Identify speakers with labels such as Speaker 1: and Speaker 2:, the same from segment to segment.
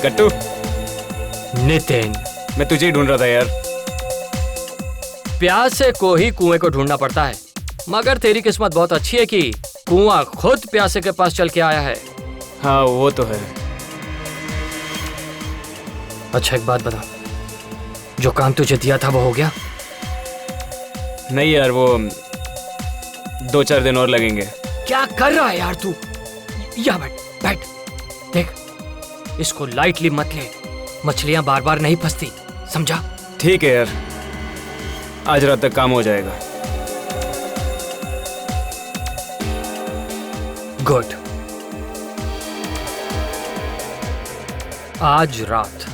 Speaker 1: कट्टू।
Speaker 2: नितिन,
Speaker 1: मैं तुझे ही ढूंढ रहा था यार।
Speaker 2: प्यासे को ही कुएं को ढूंढना पड़ता है, मगर तेरी किस्मत बहुत अच्छी है कि कुआं खुद प्यासे के पास चल के आया है।
Speaker 1: हाँ वो तो है।
Speaker 2: अच्छा एक बात बता, जो काम तुझे दिया था वो हो गया?
Speaker 1: नहीं यार, वो 2-4 दिन और लगेंगे।
Speaker 2: क्या कर रहा है यार तू? यहाँ बैठ बैठ। देख, इसको लाइटली मत ले, मछलियां बार बार नहीं फंसती, समझा?
Speaker 1: ठीक है यार, आज रात तक काम हो जाएगा।
Speaker 2: गुड। आज रात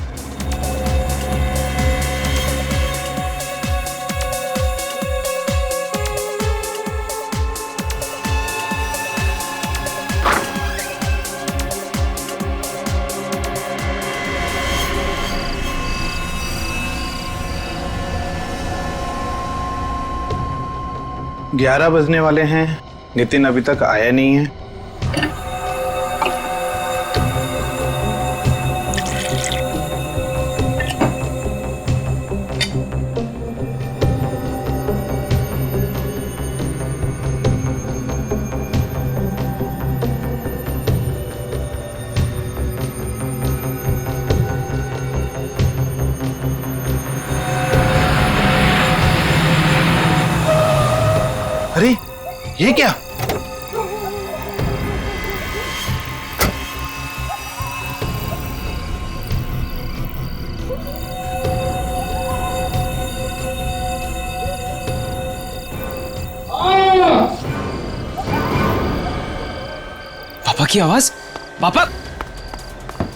Speaker 3: ग्यारह बजने वाले हैं, नितिन अभी तक आया नहीं है। अरे ये क्या?
Speaker 1: पापा की आवाज। पापा,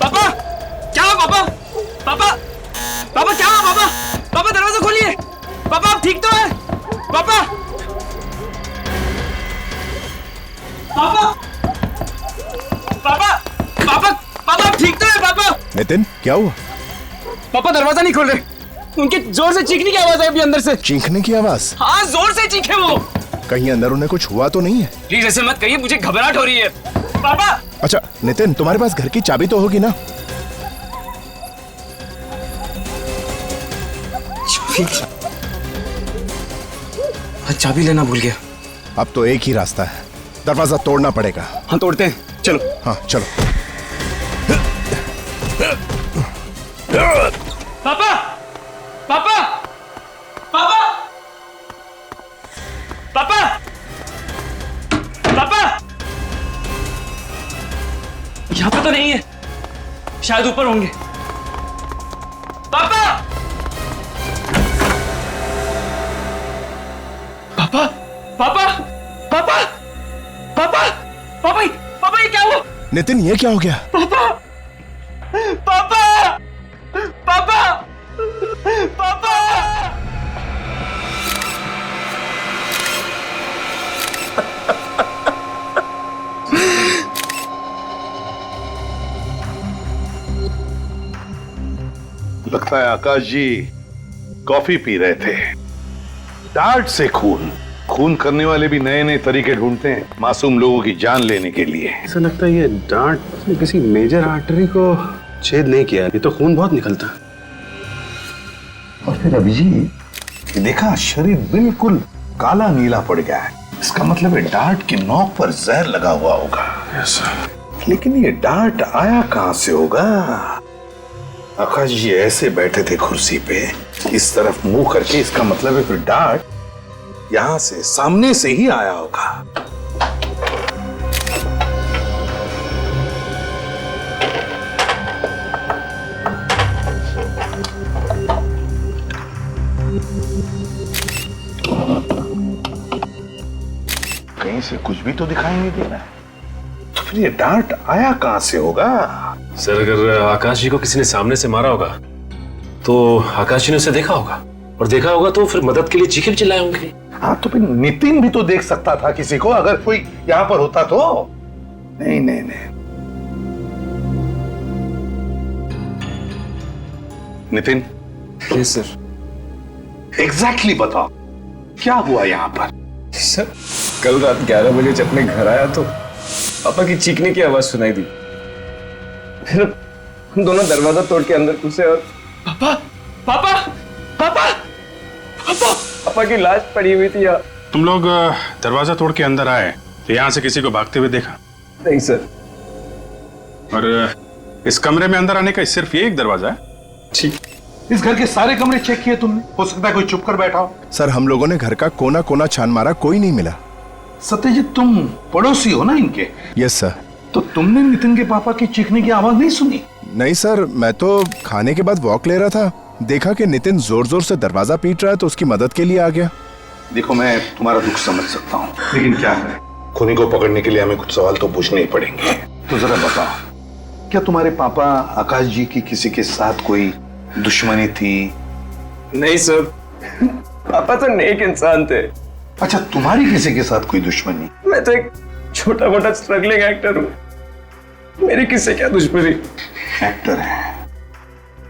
Speaker 1: पापा क्या हुआ? पापा, पापा, पापा क्या हुआ? पापा, पापा दरवाजा खोलिए। पापा आप ठीक तो है? पापा, पापा, पापा, पापा, पापा आप ठीक तो है? पापा।
Speaker 3: नितिन क्या हुआ?
Speaker 1: पापा दरवाजा नहीं खोल रहे, उनके जोर से चीखने की आवाज है अभी अंदर से।
Speaker 3: चीखने की आवाज?
Speaker 1: हाँ जोर से चीखे वो।
Speaker 3: कहीं अंदर उन्हें कुछ हुआ तो नहीं है?
Speaker 1: प्लीज ऐसे मत कहिए, मुझे घबराहट हो रही है। पापा।
Speaker 3: अच्छा नितिन, तुम्हारे पास घर की चाबी तो होगी ना?
Speaker 1: चाबी लेना भूल गया।
Speaker 3: अब तो एक ही रास्ता है, दरवाजा तोड़ना पड़ेगा।
Speaker 1: हाँ तोड़ते हैं, चलो।
Speaker 3: हाँ चलो।
Speaker 1: पापा, पापा, पापा, पापा, पापा, यहाँ पे तो नहीं है, शायद ऊपर होंगे। पापा, पापा, पापा, पापा, पापा, पापा, पापा ये क्या हुआ?
Speaker 3: नितिन ये क्या हो गया?
Speaker 1: पापा, पापा, पापा, पापा।
Speaker 4: लगता है आकाश जी कॉफी पी रहे थे। डांट से खून खून करने वाले भी नए नए तरीके ढूंढते हैं मासूम लोगों की जान लेने के लिए।
Speaker 5: ऐसा लगता है ये डांट ने किसी मेजर आर्टरी को छेद नहीं किया, ये तो खून बहुत निकलता।
Speaker 4: और फिर अभिजीत ये देखा, शरीर बिल्कुल काला नीला पड़ गया है। इसका मतलब है डांट की नोक पर जहर लगा हुआ होगा। लेकिन ये डांट आया कहां से होगा? आकाश जी ऐसे बैठे थे कुर्सी पे, इस तरफ मुंह करके, इसका मतलब है फिर डांट यहां से सामने से ही आया होगा। कहीं से कुछ भी तो दिखाई नहीं दे रहा है, तो फिर ये डांट आया कहां से होगा?
Speaker 5: सर अगर आकाश जी को किसी ने सामने से मारा होगा तो आकाश जी ने उसे देखा होगा, और देखा होगा तो फिर मदद के लिए चीखे भी चिल्लाए होंगे।
Speaker 4: हाँ तो फिर नितिन भी तो देख सकता था किसी को, अगर कोई यहां पर होता तो। नहीं नहीं नहीं, नितिन।
Speaker 1: Yes sir.
Speaker 4: एग्जैक्टली बताओ क्या हुआ यहां पर?
Speaker 1: सर कल रात 11 बजे जब मैं घर आया तो पापा की चीखने की आवाज सुनाई दी। हम दोनों दरवाजा तोड़ के अंदर घुसे और पापा पापा पापा पापा पापा की लाश पड़ी हुई थी यहाँ।
Speaker 3: तुम लोग दरवाजा तोड़ के अंदर आए तो यहाँ से किसी को भागते हुए देखा?
Speaker 1: नहीं सर।
Speaker 3: और इस कमरे में अंदर आने का सिर्फ ये एक दरवाजा है?
Speaker 1: ठीक।
Speaker 4: इस घर के सारे कमरे चेक किए तुमने? हो सकता है कोई चुप कर बैठा हो।
Speaker 6: सर हम लोगों ने घर का कोना कोना छान मारा, कोई नहीं मिला।
Speaker 4: सत्यजीत तुम पड़ोसी हो ना इनके?
Speaker 6: Yes sir.
Speaker 4: तो तुमने नितिन के पापा की चीखने की आवाज नहीं सुनी?
Speaker 6: नहीं सर, मैं तो खाने के बाद वॉक ले रहा था, देखा कि नितिन जोर जोर से दरवाजा पीट रहा है तो उसकी मदद के लिए आ गया।
Speaker 4: देखो मैं तुम्हारा दुख समझ सकता हूँ, लेकिन क्या करें, खूनी को पकड़ने के लिए हमें कुछ सवाल तो पूछने ही पड़ेंगे। तो जरा बताओ, क्या तुम्हारे पापा आकाश जी की किसी के साथ कोई दुश्मनी थी?
Speaker 1: नहीं सर, पापा तो नेक इंसान थे।
Speaker 4: अच्छा, तुम्हारी किसी के साथ कोई दुश्मनी?
Speaker 1: मैं तो एक छोटा मोटा स्ट्रगलिंग एक्टर हूँ, मेरी किससे क्या दुश्मनी?
Speaker 4: एक्टर है।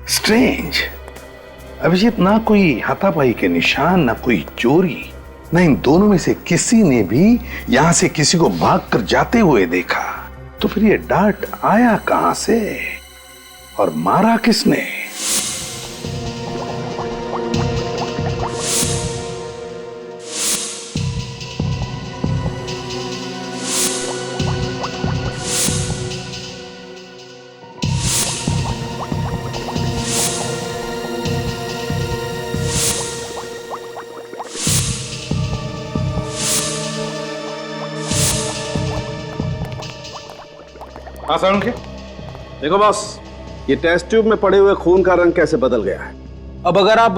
Speaker 4: स्ट्रेंज। अभिजीत, ना कोई हाथापाई के निशान, ना कोई चोरी, ना इन दोनों में से किसी ने भी यहां से किसी को भागकर जाते हुए देखा। तो फिर ये डांट आया कहां से और मारा किसने?
Speaker 3: आसान के
Speaker 7: देखो बॉस, ये टेस्ट ट्यूब में पड़े हुए खून का रंग कैसे बदल गया है।
Speaker 8: अब अगर आप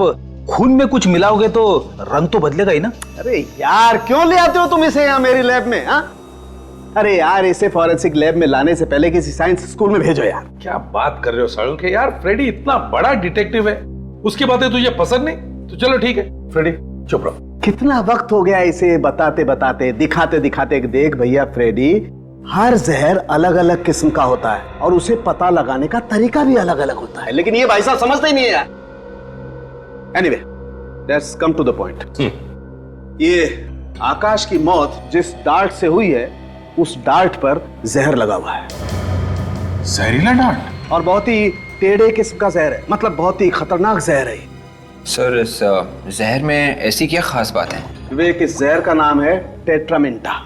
Speaker 8: खून में कुछ मिलाओगे तो रंग तो बदलेगा ही ना।
Speaker 7: अरे यार, क्यों ले आते हो तुम इसे यहाँ मेरी लैब में? हाँ, अरे यार, इसे फॉरेंसिक लैब में लाने से पहले किसी साइंस स्कूल में भेजो यार।
Speaker 4: क्या बात कर रहे हो सालू के? यार फ्रेडी इतना बड़ा डिटेक्टिव है, उसकी बातें तुझे पसंद नहीं तो चलो ठीक है। फ्रेडी चुप रहो।
Speaker 7: कितना वक्त हो गया इसे बताते बताते, दिखाते दिखाते। देख भैया फ्रेडी, हर जहर अलग अलग किस्म का होता है और उसे पता लगाने का तरीका भी अलग अलग होता है, लेकिन ये भाई साहब समझते ही नहीं है यार। Anyway, let's come to the point. ये आकाश की मौत जिस डार्ट से हुई है, उस डार्ट पर जहर लगा हुआ है।
Speaker 3: जहरीला डांट?
Speaker 7: और बहुत ही टेढ़े किस्म का जहर है, मतलब बहुत ही खतरनाक जहर है।
Speaker 9: सर, इस जहर में ऐसी क्या खास बात है?
Speaker 7: विवेक, इस जहर का नाम है टेट्रामेंटा।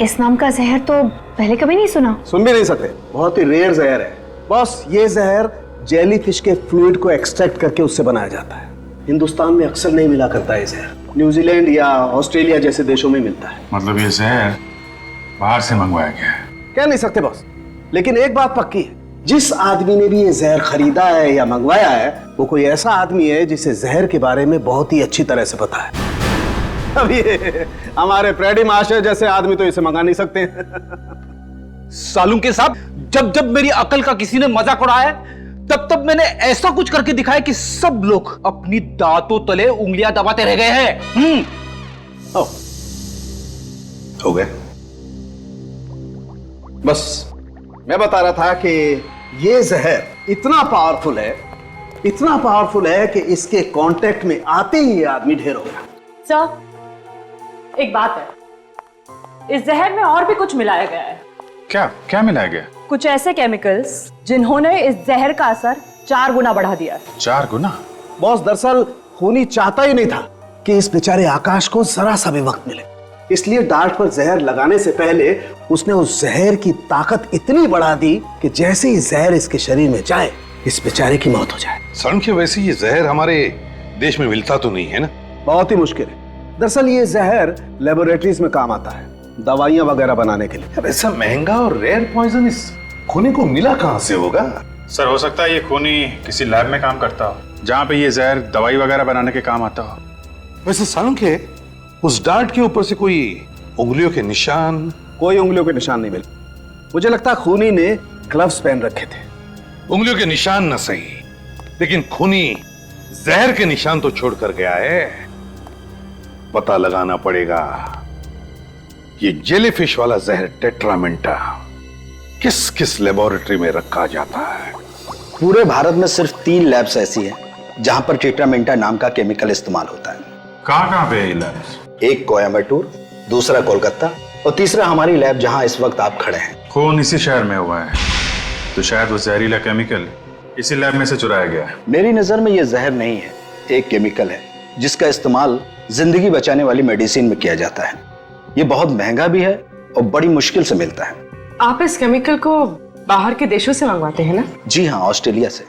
Speaker 10: इस नाम का जहर तो पहले कभी नहीं सुना।
Speaker 7: सुन भी नहीं सकते, बहुत ही रेयर जहर है बॉस। ये जहर जेलीफिश के फ्लूइड को एक्सट्रैक्ट करके उससे बनाया जाता है। हिंदुस्तान में अक्सर नहीं मिला करता है जहर, न्यूजीलैंड या ऑस्ट्रेलिया जैसे देशों में मिलता है।
Speaker 3: मतलब ये जहर बाहर से मंगवाया गया है?
Speaker 7: कह नहीं सकते बॉस, लेकिन एक बात पक्की है, जिस आदमी ने भी ये जहर खरीदा है या मंगवाया है, वो कोई ऐसा आदमी है जिसे जहर के बारे में बहुत ही अच्छी तरह से पता है। अब ये हमारे फ्रेडी मास्टर जैसे आदमी तो इसे मंगा नहीं सकते।
Speaker 8: सालू के साहब, जब जब मेरी अकल का किसी ने मजाक उड़ाया तब तब मैंने ऐसा कुछ करके दिखाया कि सब लोग अपनी दांतों तले उंगलियां दबाते रह गए हैं।
Speaker 4: हो गए?
Speaker 7: बस मैं बता रहा था कि ये जहर इतना पावरफुल है, इतना पावरफुल है कि इसके कांटेक्ट में आते ही ये आदमी ढेर हो गया।
Speaker 11: सर, एक बात है, इस जहर में और भी कुछ मिलाया गया है।
Speaker 3: क्या क्या मिलाया गया?
Speaker 11: कुछ ऐसे केमिकल्स जिन्होंने इस जहर का असर 4 गुना बढ़ा दिया।
Speaker 3: 4 गुना?
Speaker 7: बॉस, दरअसल खूनी चाहता ही नहीं था कि इस बेचारे आकाश को जरा सा भी वक्त मिले, इसलिए डार्ट पर जहर लगाने से पहले उसने उस जहर की ताकत इतनी बढ़ा दी कि जैसे ही जहर इसके शरीर में जाए, इस बेचारे की मौत हो जाए।
Speaker 4: सर के वैसे ये जहर हमारे देश में मिलता तो नहीं है ना?
Speaker 7: बहुत ही मुश्किल है। दरअसल ये जहर लेबोरेटरीज में काम आता है, दवाइयां वगैरह बनाने के लिए।
Speaker 4: अब ऐसा महंगा और रेयर पॉइजन इस खूनी को मिला कहां से होगा?
Speaker 3: सर, हो सकता है ये खूनी किसी लैब में काम करता हो जहाँ पे ये जहर दवाई वगैरह बनाने के काम आता हो।
Speaker 4: वैसे सालू के उस डार्ट के ऊपर से कोई उंगलियों के निशान?
Speaker 7: कोई उंगलियों के निशान नहीं मिले। मुझे लगता है खूनी ने ग्लव्स पहन रखे थे।
Speaker 4: उंगलियों के निशान न सही, लेकिन खूनी जहर के निशान तो छोड़ कर गया है। पता लगाना पड़ेगा ये जेलीफिश वाला जहर टेट्रामेंटा किस किस लेबोरेटरी में रखा जाता है।
Speaker 8: पूरे भारत में सिर्फ 3 लैब्स ऐसी हैं जहां पर टेट्रामेंटा नाम का केमिकल इस्तेमाल होता है।
Speaker 3: कहाँ पे है ये लैब्स?
Speaker 8: एक कोयम्बटूर, दूसरा कोलकाता और तीसरा हमारी लैब जहां इस वक्त आप खड़े हैं।
Speaker 3: खून इसी शहर में हुआ है तो शायद वो जहरीला केमिकल इसी लैब में से चुराया गया है।
Speaker 7: मेरी नजर में ये जहर नहीं है, एक केमिकल है जिसका इस्तेमाल जिंदगी बचाने वाली मेडिसिन में किया जाता है। ये बहुत महंगा भी है और बड़ी मुश्किल से मिलता है।
Speaker 11: आप इस केमिकल को बाहर के देशों से मंगवाते हैं ना?
Speaker 7: जी हाँ, ऑस्ट्रेलिया से।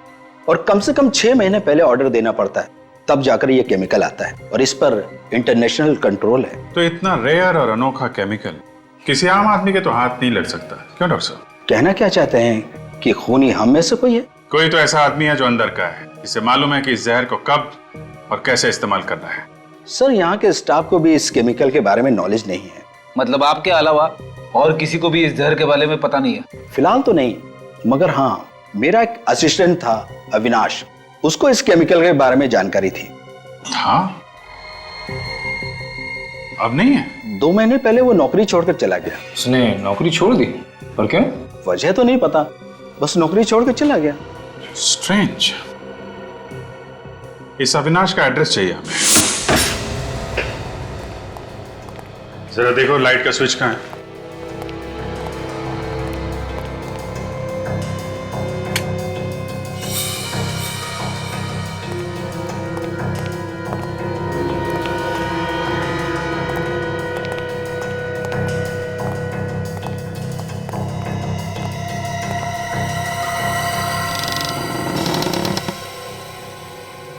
Speaker 7: और कम से कम 6 महीने पहले ऑर्डर देना पड़ता है, तब जाकर ये केमिकल आता है और इस पर इंटरनेशनल कंट्रोल है।
Speaker 3: तो इतना रेयर और अनोखा केमिकल किसी आम आदमी के तो हाथ नहीं लग सकता, क्यों डॉक्टर साहब?
Speaker 7: कहना क्या चाहते हैं कि खूनी हम में से कोई है?
Speaker 3: कोई तो ऐसा आदमी है जो अंदर का है, इसे मालूम है कि इस जहर को कब और कैसे इस्तेमाल करना है।
Speaker 7: सर, यहाँ के स्टाफ को भी इस केमिकल के बारे में नॉलेज नहीं है।
Speaker 8: मतलब आपके अलावा और किसी को भी इस जहर के बारे में पता नहीं है?
Speaker 7: फिलहाल तो नहीं, मगर हाँ, मेरा एक असिस्टेंट था अविनाश, उसको इस केमिकल के बारे में जानकारी थी।
Speaker 3: हाँ, अब नहीं है?
Speaker 7: 2 महीने पहले वो नौकरी छोड़कर चला गया।
Speaker 9: उसने नौकरी छोड़ दी? और क्यों?
Speaker 7: वजह तो नहीं पता, बस नौकरी छोड़कर चला गया।
Speaker 3: स्ट्रेंज। इस अविनाश का एड्रेस चाहिए हमें। जरा देखो लाइट का स्विच कहाँ है?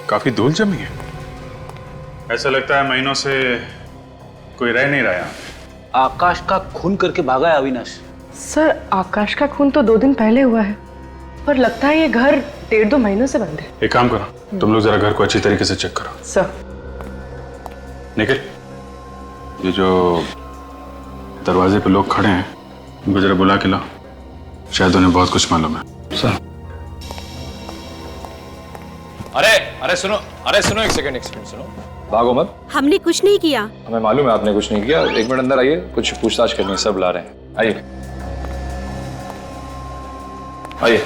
Speaker 3: काफी धूल जमी है। ऐसा लगता है महीनों से कोई रह नहीं रहा यहाँ पे।
Speaker 8: आकाश का खून करके भागा है अविनाश।
Speaker 11: सर, आकाश का खून तो 2 दिन पहले हुआ है, पर लगता है ये घर 1.5-2 महीनों से बंद है।
Speaker 3: एक काम करो, तुम लोग जरा घर को अच्छी तरीके से चेक करो।
Speaker 11: सर।
Speaker 3: निखिल, ये जो दरवाजे पे लोग खड़े हैं उनको जरा बुला के लाओ, शायद उन्हें बहुत कुछ मालूम है।
Speaker 9: सर। अरे सुनो, एक सेकंड सुनो। भागो मत।
Speaker 12: हमने कुछ नहीं किया।
Speaker 9: हमें मालूम है आपने कुछ नहीं किया। 1 मिनट अंदर आइए, कुछ पूछताछ करनी है, सब ला रहे हैं। आइए आइए।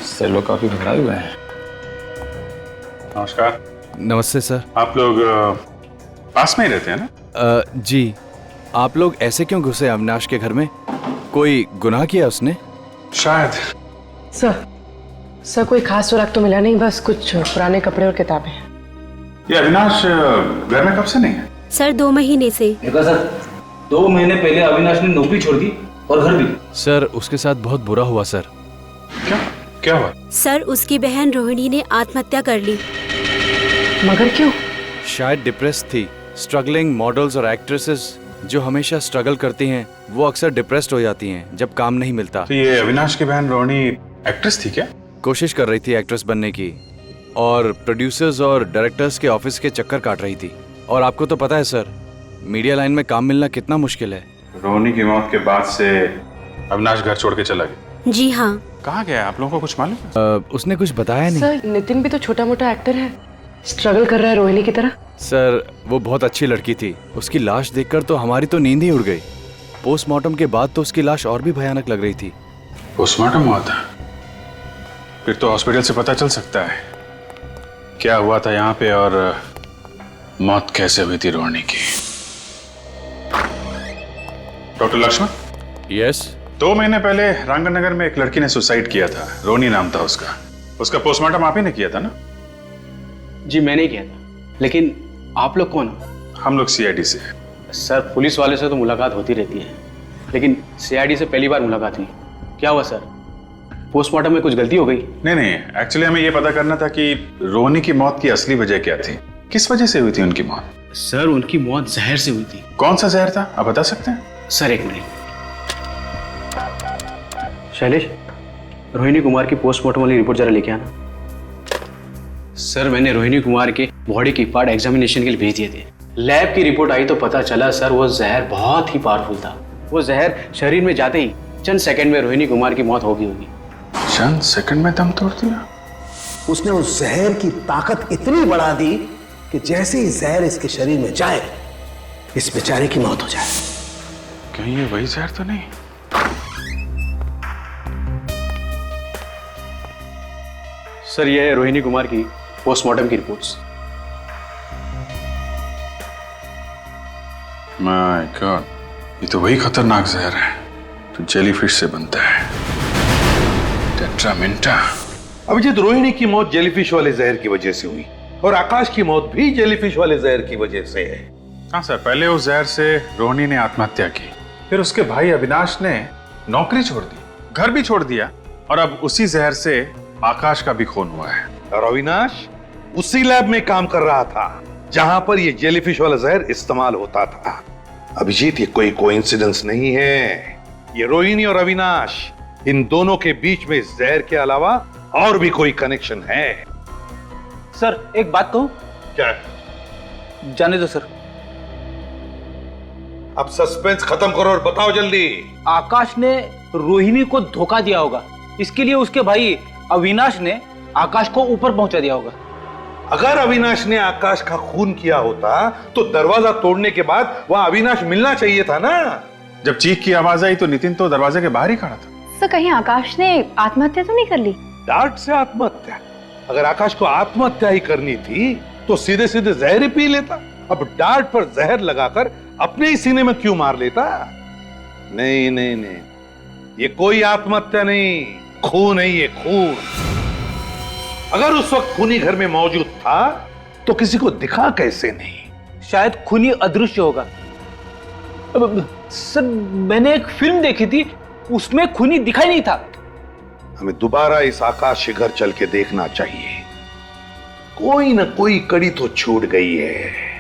Speaker 9: सर, लोग काफी घबराए हुए हैं।
Speaker 3: नमस्कार।
Speaker 6: नमस्ते सर।
Speaker 3: आप लोग पास में ही रहते हैं ना?
Speaker 6: जी। आप लोग ऐसे क्यों घुसे अविनाश के घर में? कोई गुनाह किया उसने?
Speaker 3: शायद।
Speaker 11: सर, कोई खास सुराग तो मिला नहीं, बस कुछ पुराने कपड़े और किताबें।
Speaker 3: ये अविनाश घर में कब से नहीं है?
Speaker 12: सर, 2 महीने से।
Speaker 8: देखा सर, 2 महीने पहले अविनाश ने नौकरी छोड़ दी और घर भी।
Speaker 6: सर, उसके साथ बहुत बुरा हुआ सर।
Speaker 3: क्या हुआ?
Speaker 12: सर, उसकी बहन रोहिणी ने आत्महत्या कर ली।
Speaker 11: मगर क्यों?
Speaker 6: शायद डिप्रेस थी। स्ट्रगलिंग मॉडल्स और एक्ट्रेसेस जो हमेशा स्ट्रगल करती हैं वो अक्सर डिप्रेस्ड हो जाती हैं जब काम नहीं मिलता।
Speaker 3: तो ये अविनाश की बहन रोहिणी एक्ट्रेस थी क्या?
Speaker 6: कोशिश कर रही थी एक्ट्रेस बनने की और प्रोड्यूसर्स और डायरेक्टर्स के ऑफिस के चक्कर काट रही थी। और आपको तो पता है सर, मीडिया लाइन में काम मिलना कितना मुश्किल है।
Speaker 3: रोहिणी की मौत के बाद से अविनाश घर छोड़ के चला गया।
Speaker 12: जी हाँ।
Speaker 3: कहाँ गया? आप लोगों को कुछ मालूम है?
Speaker 6: उसने कुछ बताया नहीं।
Speaker 11: सर, नितिन भी तो छोटा मोटा एक्टर है, स्ट्रगल कर रहा है रोहिणी की तरह।
Speaker 6: सर, वो बहुत अच्छी लड़की थी। उसकी लाश देखकर तो हमारी तो नींद ही उड़ गई। पोस्टमार्टम के बाद तो उसकी लाश और भी भयानक लग रही थी।
Speaker 3: पोस्टमार्टम हुआ था? फिर तो हॉस्पिटल से पता चल सकता है क्या हुआ था यहाँ पे और मौत कैसे हुई थी रोहिणी की। डॉक्टर लक्ष्मण?
Speaker 6: यस।
Speaker 3: 2 महीने पहले रांगन नगर में एक लड़की ने सुसाइड किया था, रोहिणी नाम था उसका। उसका पोस्टमार्टम आप ही ने किया था ना?
Speaker 1: जी, मैंने किया था। लेकिन आप लोग कौन हो?
Speaker 3: हम लोग सीआईडी से।
Speaker 1: सर, पुलिस वाले से तो मुलाकात होती रहती है, लेकिन सीआईडी से पहली बार मुलाकात हुई। क्या हुआ सर? पोस्टमार्टम में कुछ गलती हो गई?
Speaker 3: नहीं, एक्चुअली हमें यह पता करना था कि रोहिणी की मौत की असली वजह क्या थी। किस वजह से हुई थी उनकी मौत?
Speaker 1: सर, उनकी मौत जहर से हुई थी।
Speaker 3: कौन सा जहर था, आप बता सकते हैं?
Speaker 1: सर, 1 मिनट। शैलेश, रोहिणी कुमार की पोस्टमार्टम वाली रिपोर्ट जरा लेके आना। सर, मैंने रोहिणी कुमार के बॉडी की पार्ट एग्जामिनेशन के लिए भेज दिए थे। लैब की रिपोर्ट आई तो पता चला सर, वो जहर बहुत ही पावरफुल था। वो जहर शरीर में जाते ही चंद सेकंड में रोहिणी कुमार की मौत होगी।
Speaker 3: चंद सेकंड में दम तोड़ दिया?
Speaker 7: उसने उस जहर की ताकत इतनी बढ़ा दी कि जैसे ही जहर इसके शरीर में जाए, इस बेचारे की मौत हो जाए।
Speaker 3: कहीं ये वही जहर तो नहीं?
Speaker 1: सर, ये है रोहिणी कुमार की पोस्टमार्टम की रिपोर्ट्स।
Speaker 3: माय गॉड, ये तो वही खतरनाक जहर है तो जेलीफिश से बनता है, टेट्रामेंटा।
Speaker 4: अभिजीत, रोहिणी की मौत जेलीफिश वाले जहर की वजह से हुई और आकाश की मौत भी जेलीफिश वाले जहर की वजह से है।
Speaker 3: हाँ सर, पहले उस जहर से रोहिणी ने आत्महत्या की, फिर उसके भाई अविनाश ने नौकरी छोड़ दी, घर भी छोड़ दिया, और अब उसी जहर से आकाश का भी खून हुआ है।
Speaker 4: और अविनाश उसी लैब में काम कर रहा था जहां पर यह जेलीफिश वाला जहर इस्तेमाल होता था। अभिजीत, ये कोई कोइंसिडेंस नहीं है, ये रोहिणी और अविनाश, इन दोनों के बीच में इस जहर के अलावा और भी कोई कनेक्शन है।
Speaker 8: सर एक बात कहूं?
Speaker 4: क्या?
Speaker 8: जाने दो सर।
Speaker 4: अब सस्पेंस खत्म करो और बताओ जल्दी।
Speaker 8: आकाश ने रोहिणी को धोखा दिया होगा, इसके लिए उसके भाई अविनाश ने आकाश को ऊपर पहुंचा दिया होगा।
Speaker 4: अगर अविनाश ने आकाश का खून किया होता तो दरवाजा तोड़ने के बाद वह अविनाश मिलना चाहिए था ना।
Speaker 3: जब चीख की आवाज आई तो नितिन तो दरवाजे के बाहर ही खड़ा था।
Speaker 10: सर, कहीं आकाश ने आत्महत्या तो नहीं कर ली?
Speaker 4: डांट से आत्महत्या? अगर आकाश को आत्महत्या ही करनी थी तो सीधे सीधे जहर ही पी लेता। अब डांट पर जहर लगाकर अपने ही सीने में क्यों मार लेता? नहीं नहीं नहीं, ये कोई आत्महत्या नहीं, खून है ये, खून। अगर उस वक्त खूनी घर में मौजूद था तो किसी को दिखा कैसे नहीं?
Speaker 8: शायद खूनी अदृश्य होगा। सर मैंने एक फिल्म देखी थी, उसमें खूनी दिखाई नहीं था।
Speaker 4: हमें दोबारा इस आकाश के घर चल के देखना चाहिए, कोई ना कोई कड़ी तो छूट गई है।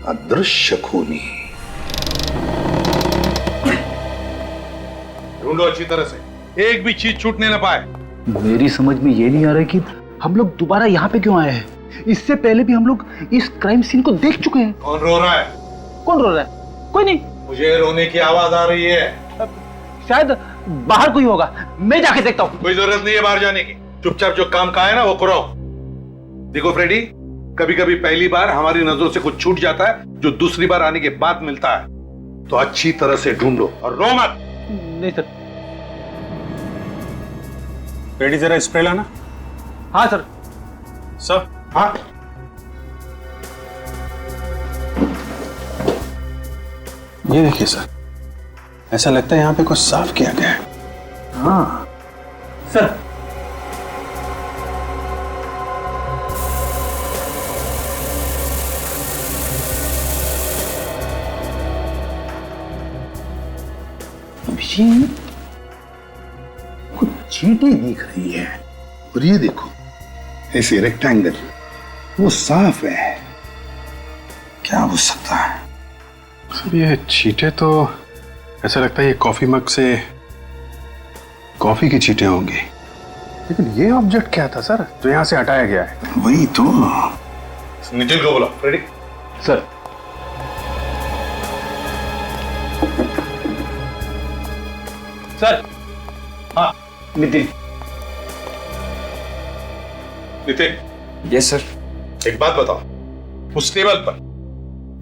Speaker 4: अदृश्य खूनी ढूंढो अच्छी तरह से, एक भी चीज छूटने ना पाए।
Speaker 8: मेरी समझ में ये नहीं आ रहा कि हम लोग दोबारा यहाँ पे क्यों आए हैं। इससे पहले भी हम लोग इस क्राइम सीन को देख चुके हैं।
Speaker 4: कौन रो रहा है?
Speaker 8: कौन रो रहा है? कोई नहीं।
Speaker 4: मुझे रोने की आवाज आ रही है।
Speaker 8: शायद बाहर कोई होगा, मैं जाके देखता हूँ।
Speaker 4: कोई जरूरत नहीं है बाहर जाने की, चुपचाप जो काम का है ना वो करो। देखो फ्रेडी, कभी कभी पहली बार हमारी नजरों से कुछ छूट जाता है जो दूसरी बार आने के बाद मिलता है, तो अच्छी तरह से ढूंढो और रो मत।
Speaker 8: नहीं सर।
Speaker 3: रेडी, जरा स्प्रे लाना।
Speaker 8: हाँ सर।
Speaker 3: सर?
Speaker 4: हाँ।
Speaker 3: ये देखिए सर, ऐसा लगता है यहाँ पे कुछ साफ किया गया है।
Speaker 8: हाँ सर।
Speaker 4: अभी कुछ चींटी दिख रही है, और ये देखो ऐसे रेक्टेंगल, वो साफ है। क्या हो सकता है?
Speaker 3: सर ये चींटे तो ऐसा लगता है ये कॉफी मग से कॉफी की चींटे होंगी, लेकिन ये ऑब्जेक्ट क्या था सर जो यहाँ से हटाया गया है?
Speaker 4: वही तो। नितिन को बोला। Ready
Speaker 8: sir. सर। हाँ नितिन।
Speaker 4: नितिन।
Speaker 1: Yes sir.
Speaker 4: एक बात बताओ, उस टेबल पर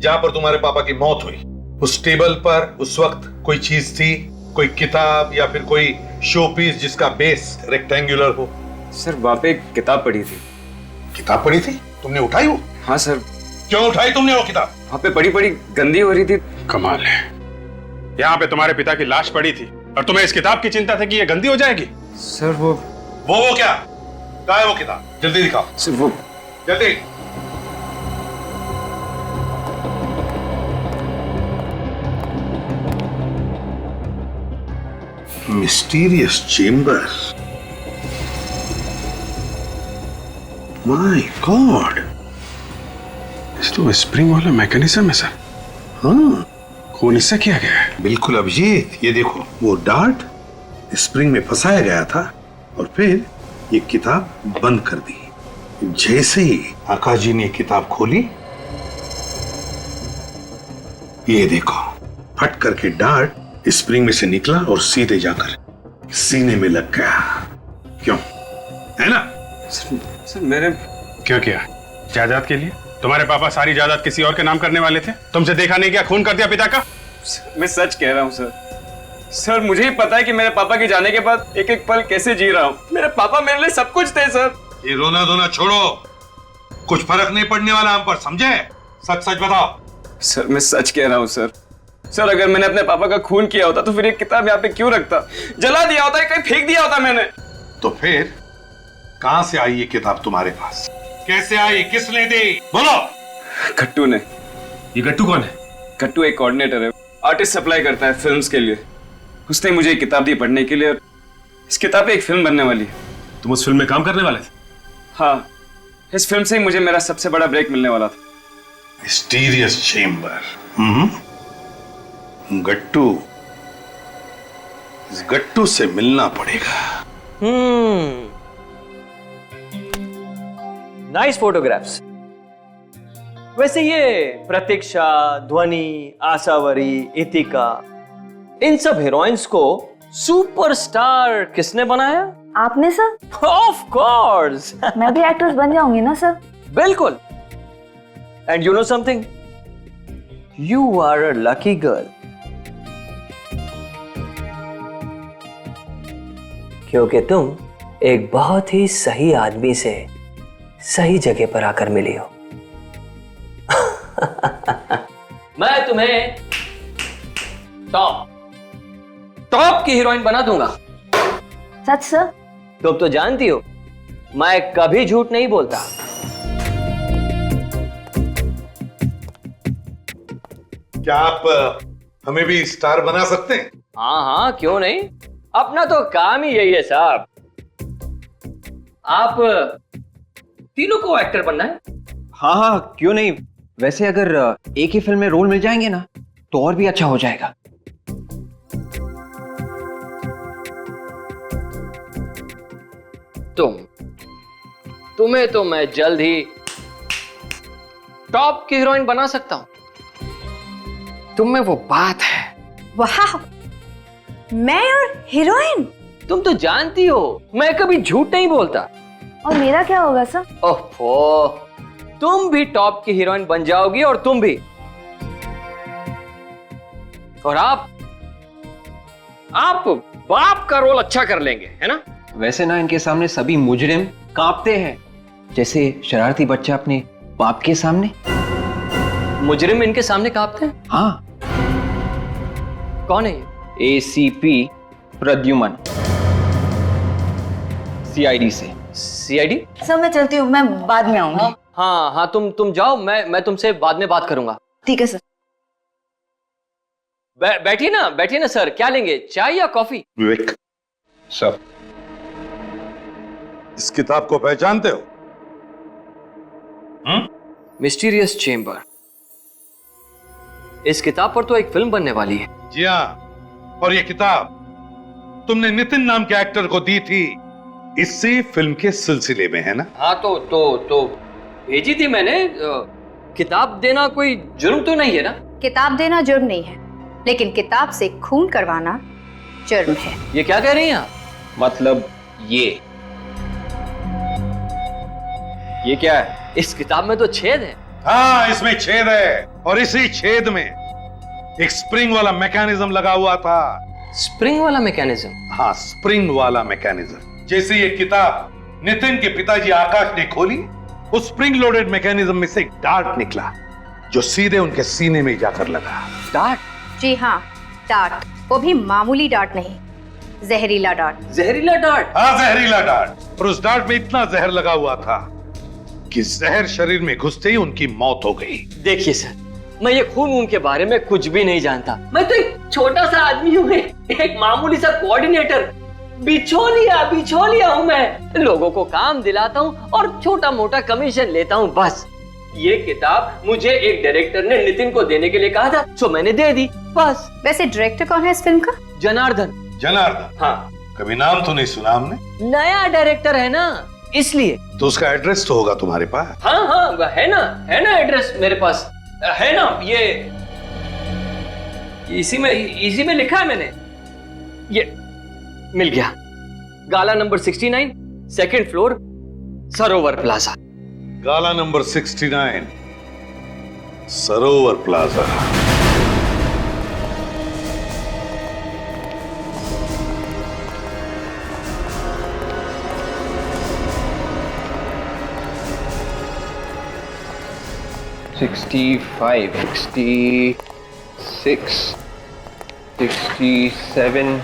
Speaker 4: जहां पर तुम्हारे पापा की मौत हुई, उस टेबल पर उस वक्त कोई चीज थी, कोई किताब या फिर कोई शो पीस जिसका बेस रेक्टेंगुलर हो?
Speaker 1: सर वहां पे एक किताब पड़ी थी।
Speaker 4: किताब पड़ी थी? तुमने उठाई वो?
Speaker 1: हाँ सर।
Speaker 4: क्यों उठाई तुमने वो किताब?
Speaker 1: वहां पे पड़ी पड़ी गंदी हो रही थी।
Speaker 3: कमाल है, यहाँ पे तुम्हारे पिता की लाश पड़ी थी और तुम्हें इस किताब की चिंता थी कि ये गंदी हो जाएगी।
Speaker 1: सर वो
Speaker 4: क्या? कहाँ है वो किताब? जल्दी दिखाओ।
Speaker 1: सर वो
Speaker 4: जल्दी। Mysterious chamber. माय गॉड,
Speaker 3: इस तो स्प्रिंग वाला मैकेनिज्म है सर।
Speaker 4: हाँ,
Speaker 3: खून इससे किया गया है।
Speaker 4: बिल्कुल अभिजीत, ये देखो वो डार्ट स्प्रिंग में फंसाया गया था और फिर ये किताब बंद कर दी। जैसे ही आकाश जी ने किताब खोली, ये देखो फट करके डार्ट स्प्रिंग में से निकला और सीधे जाकर सीने में लग गया। क्यों? है ना?
Speaker 1: सर मैंने
Speaker 3: क्यों किया? जायदाद के लिए? तुम्हारे पापा सारी जायदाद किसी और के नाम करने वाले थे, तुमसे देखा नहीं क्या खून कर दिया पिता का?
Speaker 1: मैं सच कह रहा हूँ सर। सर मुझे ही पता है कि मेरे पापा के जाने के बाद एक एक पल कैसे जी रहा हूँ। मेरे पापा मेरे लिए सब कुछ थे सर।
Speaker 4: ये रोना धोना छोड़ो, कुछ फर्क नहीं पड़ने वाला हम पर, समझे? सच सच बताओ।
Speaker 1: सर मैं सच कह रहा हूँ सर। सर अगर मैंने अपने पापा का खून किया होता तो फिर ये किताब यहाँ पे क्यों रखता? जला दिया होता, कहीं फेंक दिया होता मैंने।
Speaker 4: तो फिर कहां से आई ये किताब तुम्हारे पास? कैसे आई? किसने दी? बोलो।
Speaker 1: गट्टू ने।
Speaker 5: ये गट्टू कौन है?
Speaker 1: गट्टू एक कोऑर्डिनेटर है, आर्टिस्ट सप्लाई करता है फिल्म्स के लिए। उसने मुझे एक किताब दी पढ़ने के लिए। इस किताब पे एक फिल्म बनने वाली है।
Speaker 5: तुम उस फिल्म में काम करने वाले थे?
Speaker 1: हाँ, इस फिल्म से ही मुझे मेरा सबसे बड़ा ब्रेक मिलने वाला था।
Speaker 4: Mysterious chamber. गट्टू, इस गट्टू से मिलना पड़ेगा।
Speaker 13: Nice photographs. वैसे ये प्रतीक्षा, ध्वनि, आशावरी, इतिका, इन सब हीरोइंस को सुपरस्टार किसने बनाया?
Speaker 10: आपने सर?
Speaker 13: Of course.
Speaker 10: मैं भी एक्ट्रेस बन जाऊंगी ना सर?
Speaker 13: बिल्कुल। And you know something, you are a lucky girl, क्योंकि तुम एक बहुत ही सही आदमी से सही जगह पर आकर मिली हो। मैं तुम्हें टॉप की हीरोइन बना दूंगा।
Speaker 10: सच सर?
Speaker 13: तुम तो जानती हो मैं कभी झूठ नहीं बोलता।
Speaker 4: क्या आप हमें भी स्टार बना सकते हैं?
Speaker 13: हाँ हाँ, क्यों नहीं, अपना तो काम ही यही है साहब। आप तीनों को एक्टर बनना है?
Speaker 8: हाँ हाँ, क्यों नहीं। वैसे अगर एक ही फिल्म में रोल मिल जाएंगे ना तो और भी अच्छा हो जाएगा।
Speaker 13: तुम्हें तो मैं जल्द ही टॉप की हीरोइन बना सकता हूं। तुम में वो बात है।
Speaker 10: वाह, मैं और हीरोइन?
Speaker 13: तुम तो जानती हो मैं कभी झूठ नहीं बोलता।
Speaker 10: और मेरा क्या होगा सर?
Speaker 13: ओहो, तुम भी टॉप की हीरोइन बन जाओगी और तुम भी। और आप बाप का रोल अच्छा कर लेंगे, है ना?
Speaker 8: वैसे ना इनके सामने सभी मुजरिम कांपते हैं, जैसे शरारती बच्चा अपने बाप के सामने।
Speaker 13: मुजरिम इनके सामने कांपते हैं?
Speaker 8: हाँ।
Speaker 13: कौन है ये?
Speaker 8: ACP प्रद्युमन, CID से।
Speaker 13: CID?
Speaker 10: सर मैं चलती हूँ, मैं बाद में आऊंगी।
Speaker 13: हाँ हाँ, तुम जाओ, मैं तुमसे बाद में बात करूंगा।
Speaker 10: ठीक है सर।
Speaker 13: बैठिए ना सर, क्या लेंगे, चाय या कॉफी?
Speaker 4: विवेक सर, इस किताब को पहचानते हो?
Speaker 13: Mysterious chamber. इस किताब पर तो एक फिल्म बनने वाली है।
Speaker 4: जी हाँ, और ये किताब तुमने नितिन नाम के एक्टर को दी थी इसी फिल्म के सिलसिले में, है ना?
Speaker 13: हाँ तो भेजी थी मैंने। किताब देना कोई जुर्म तो नहीं है ना?
Speaker 10: किताब देना जुर्म नहीं है, लेकिन किताब से खून करवाना जुर्म है।
Speaker 13: ये क्या कह रही हैं आप?
Speaker 8: मतलब ये क्या है?
Speaker 13: इस किताब में तो छेद है।
Speaker 4: हाँ, इसमें छेद है, और इसी छेद में एक स्प्रिंग वाला मैकेनिज्म लगा हुआ था।
Speaker 13: स्प्रिंग वाला मैकेनिज्म?
Speaker 4: हाँ, स्प्रिंग वाला मैकेनिज्म। जैसे ये किताब नितिन के पिताजी आकाश ने खोली, उस स्प्रिंग लोडेड मैकेनिज्म में से एक डार्ट निकला जो सीधे उनके सीने में जाकर लगा।
Speaker 13: डार्ट?
Speaker 10: जी हाँ, डार्ट। वो भी मामूली डार्ट नहीं, जहरीला डार्ट।
Speaker 13: जहरीला डार्ट?
Speaker 4: हाँ, जहरीला डार्ट। और उस डार्ट में इतना जहर लगा हुआ था कि जहर शरीर में घुसते ही उनकी मौत हो गई।
Speaker 13: देखिए सर, मैं ये खून के बारे में कुछ भी नहीं जानता। मैं तो एक छोटा सा आदमी हूँ, एक मामूली सा कोऑर्डिनेटर। बिछोलिया हूँ मैं। लोगों को काम दिलाता हूँ और छोटा मोटा कमीशन लेता हूँ, बस। ये किताब मुझे एक डायरेक्टर ने नितिन को देने के लिए कहा था, तो मैंने दे दी, बस।
Speaker 10: वैसे डायरेक्टर कौन है इस फिल्म का?
Speaker 13: जनार्दन।
Speaker 4: जनार्दन?
Speaker 13: हाँ।
Speaker 4: कभी नाम तो नहीं सुना हमने।
Speaker 13: नया डायरेक्टर है ना, इसलिए।
Speaker 4: तो उसका एड्रेस तो होगा तुम्हारे पास?
Speaker 13: हाँ, है ना एड्रेस मेरे पास, है ना। ये इसी में लिखा है मैंने। ये मिल गया। गाला नंबर 69, सेकंड फ्लोर, सरोवर प्लाजा।
Speaker 4: गाला नंबर 69, सरोवर प्लाजा।
Speaker 9: 6, 67,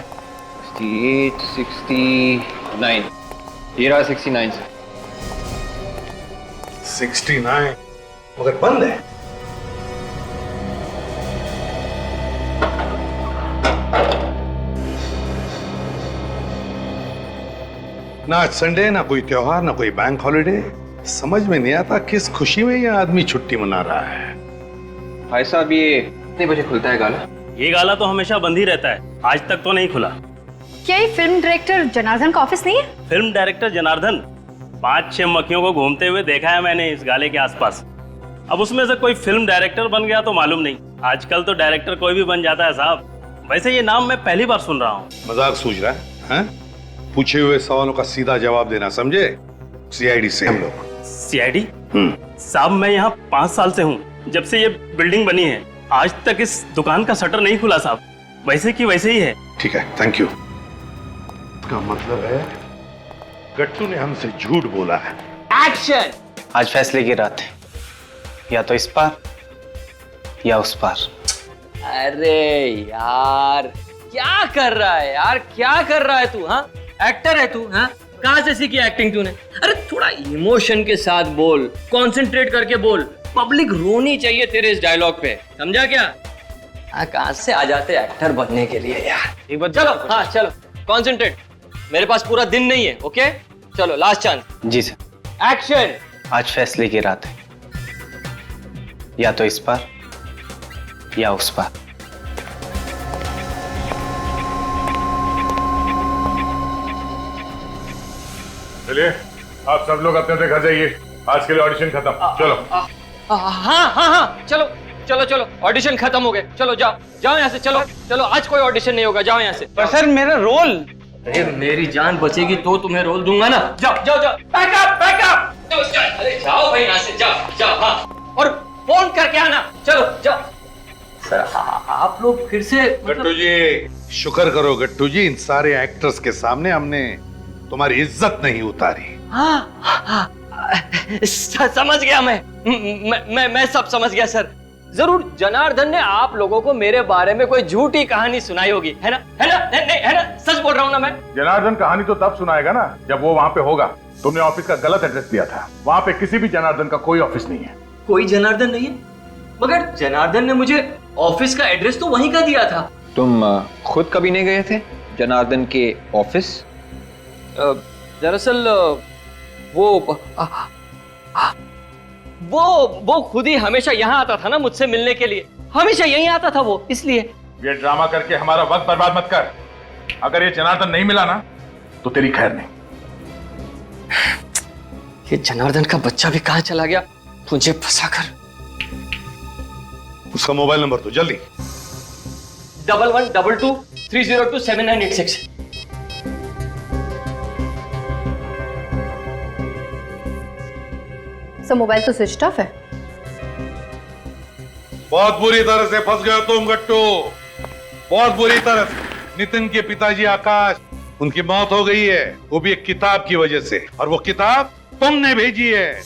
Speaker 9: 68, 69। ये रहा 69 से।
Speaker 4: 69 मगर बंद है। ना आज संडे, ना कोई त्योहार, ना कोई बैंक हॉलिडे। समझ में नहीं आता किस खुशी में ये आदमी छुट्टी मना रहा है।
Speaker 9: भाई साहब, ये कितने बजे खुलता है गाला?
Speaker 14: ये गाला तो हमेशा बंद ही रहता है, आज तक तो नहीं खुला।
Speaker 10: क्या ये फिल्म डायरेक्टर जनार्दन का ऑफिस नहीं है?
Speaker 14: फिल्म डायरेक्टर जनार्दन 5-6 मक्खियों को घूमते हुए देखा है मैंने इस गाले के आसपास। अब उसमें से कोई फिल्म डायरेक्टर बन गया तो मालूम नहीं। आजकल तो डायरेक्टर कोई भी बन जाता है साहब। वैसे ये नाम मैं पहली बार सुन रहा हूँ।
Speaker 4: मजाक सूझ रहा है? पूछे हुए सवालों का सीधा जवाब देना, समझे? सीआईडी से हम लोग।
Speaker 14: सीआईडी? साहब मैं यहाँ 5 साल से हूँ, जब से ये बिल्डिंग बनी है। आज तक इस दुकान का शटर नहीं खुला साहब, वैसे की वैसे ही है।
Speaker 4: ठीक है, थैंक यू। का मतलब है गट्टू ने हमसे झूठ बोला है।
Speaker 1: एक्शन! आज फैसले की रात है, या तो इस पार या उस पार।
Speaker 13: अरे यार क्या कर रहा है यार, क्या कर रहा है तू? हाँ, एक्टर है तू? हाँ, कहाँ से सीखी एक्टिंग तूने? अरे थोड़ा इमोशन के साथ बोल, कंसंट्रेट करके बोल। पब्लिक रोनी चाहिए तेरे इस डायलॉग पे, समझा क्या? हाँ, कहाँ से आ जाते एक्टर बनने के लिए यार। एक बार चलो, हाँ चलो, कंसंट्रेट। मेरे पास पूरा दिन नहीं है, ओके? चलो, लास्ट चांस।
Speaker 1: जी सर।
Speaker 13: एक्शन!
Speaker 1: आज फैसले की रात है, या तो इस पार या उस पार।
Speaker 3: चलिए आप सब लोग अपने अपने घर जाइए, आज के लिए ऑडिशन खत्म। चलो।
Speaker 13: हाँ, चलो चलो चलो, ऑडिशन खत्म हो गए। चलो जाओ जाओ यहाँ से, चलो चलो, आज कोई ऑडिशन नहीं होगा, जाओ यहाँ से।
Speaker 1: पर सर मेरा रोल।
Speaker 13: अरे मेरी जान बचेगी तो तुम्हें रोल दूंगा ना। जाओ जाओ जाओ, बैकअप बैकअप। अरे जाओ भाई यहाँ से, जाओ जाओ। हाँ, और फोन करके आना। चलो जाओ। सर आप लोग फिर से
Speaker 4: गट्टू जी, शुक्र करो गट्टू जी, इन सारे एक्टर्स के सामने हमने तुम्हारी इज्जत नहीं उतारी।
Speaker 13: हाँ, समझ गया मैं सब समझ गया सर। जरूर जनार्दन ने आप लोगों को मेरे बारे में कोई झूठी कहानी सुनाई होगी, है ना? है ना? नहीं है ना? सच बोल रहा हूँ ना मैं?
Speaker 3: जनार्दन कहानी तो तब सुनाएगा ना जब वो वहाँ पे होगा। तुमने ऑफिस का गलत एड्रेस दिया था, वहाँ पे किसी भी जनार्दन का कोई ऑफिस नहीं है।
Speaker 13: कोई जनार्दन नहीं है? मगर जनार्दन ने मुझे ऑफिस का एड्रेस तो वहीं का दिया था।
Speaker 9: तुम खुद कभी नहीं गए थे जनार्दन के ऑफिस?
Speaker 13: दरअसल वो खुद ही हमेशा यहाँ आता था ना मुझसे मिलने के लिए, हमेशा यहीं आता था वो, इसलिए।
Speaker 3: ये ड्रामा करके हमारा वक्त बर्बाद मत कर। अगर ये जनार्दन नहीं मिला ना तो तेरी खैर नहीं।
Speaker 13: ये जनार्दन का बच्चा भी कहाँ चला गया मुझे फंसा कर।
Speaker 4: उसका मोबाइल नंबर दो जल्दी।
Speaker 13: 1122-302-7986।
Speaker 10: सर मोबाइल तो स्विच ऑफ है।
Speaker 4: बहुत बुरी तरह से फंस गए तुम गट्टू, बहुत बुरी तरह से। नितिन के पिताजी आकाश, उनकी मौत हो गई है, वो भी एक किताब की वजह से, और वो किताब तुमने भेजी है।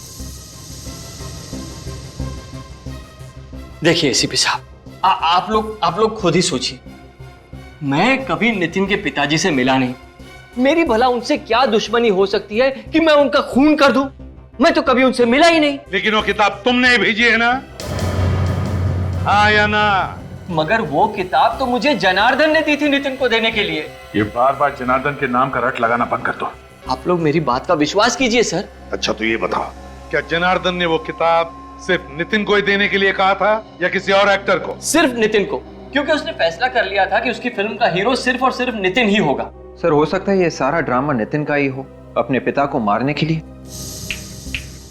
Speaker 13: देखिए एसीपी साहब, आप लोग खुद ही सोचिए। मैं कभी नितिन के पिताजी से मिला नहीं, मेरी भला उनसे क्या दुश्मनी हो सकती है कि मैं उनका खून कर दूं? मैं तो कभी उनसे मिला ही नहीं।
Speaker 4: लेकिन वो किताब तुमने ही भेजी है ना? हाँ या ना?
Speaker 13: मगर वो किताब तो मुझे जनार्दन ने दी थी नितिन को देने के लिए।
Speaker 3: ये बार बार जनार्दन के नाम का रट लगाना बंद कर दो।
Speaker 13: आप लोग मेरी बात का विश्वास कीजिए सर।
Speaker 4: अच्छा तो ये बताओ, क्या जनार्दन ने वो किताब सिर्फ नितिन को ही देने के लिए कहा था या किसी और एक्टर को?
Speaker 13: सिर्फ नितिन को, क्योंकि उसने फैसला कर लिया था कि उसकी फिल्म का हीरो सिर्फ और सिर्फ नितिन ही होगा।
Speaker 9: सर हो सकता है ये सारा ड्रामा नितिन का ही हो, अपने पिता को मारने के लिए।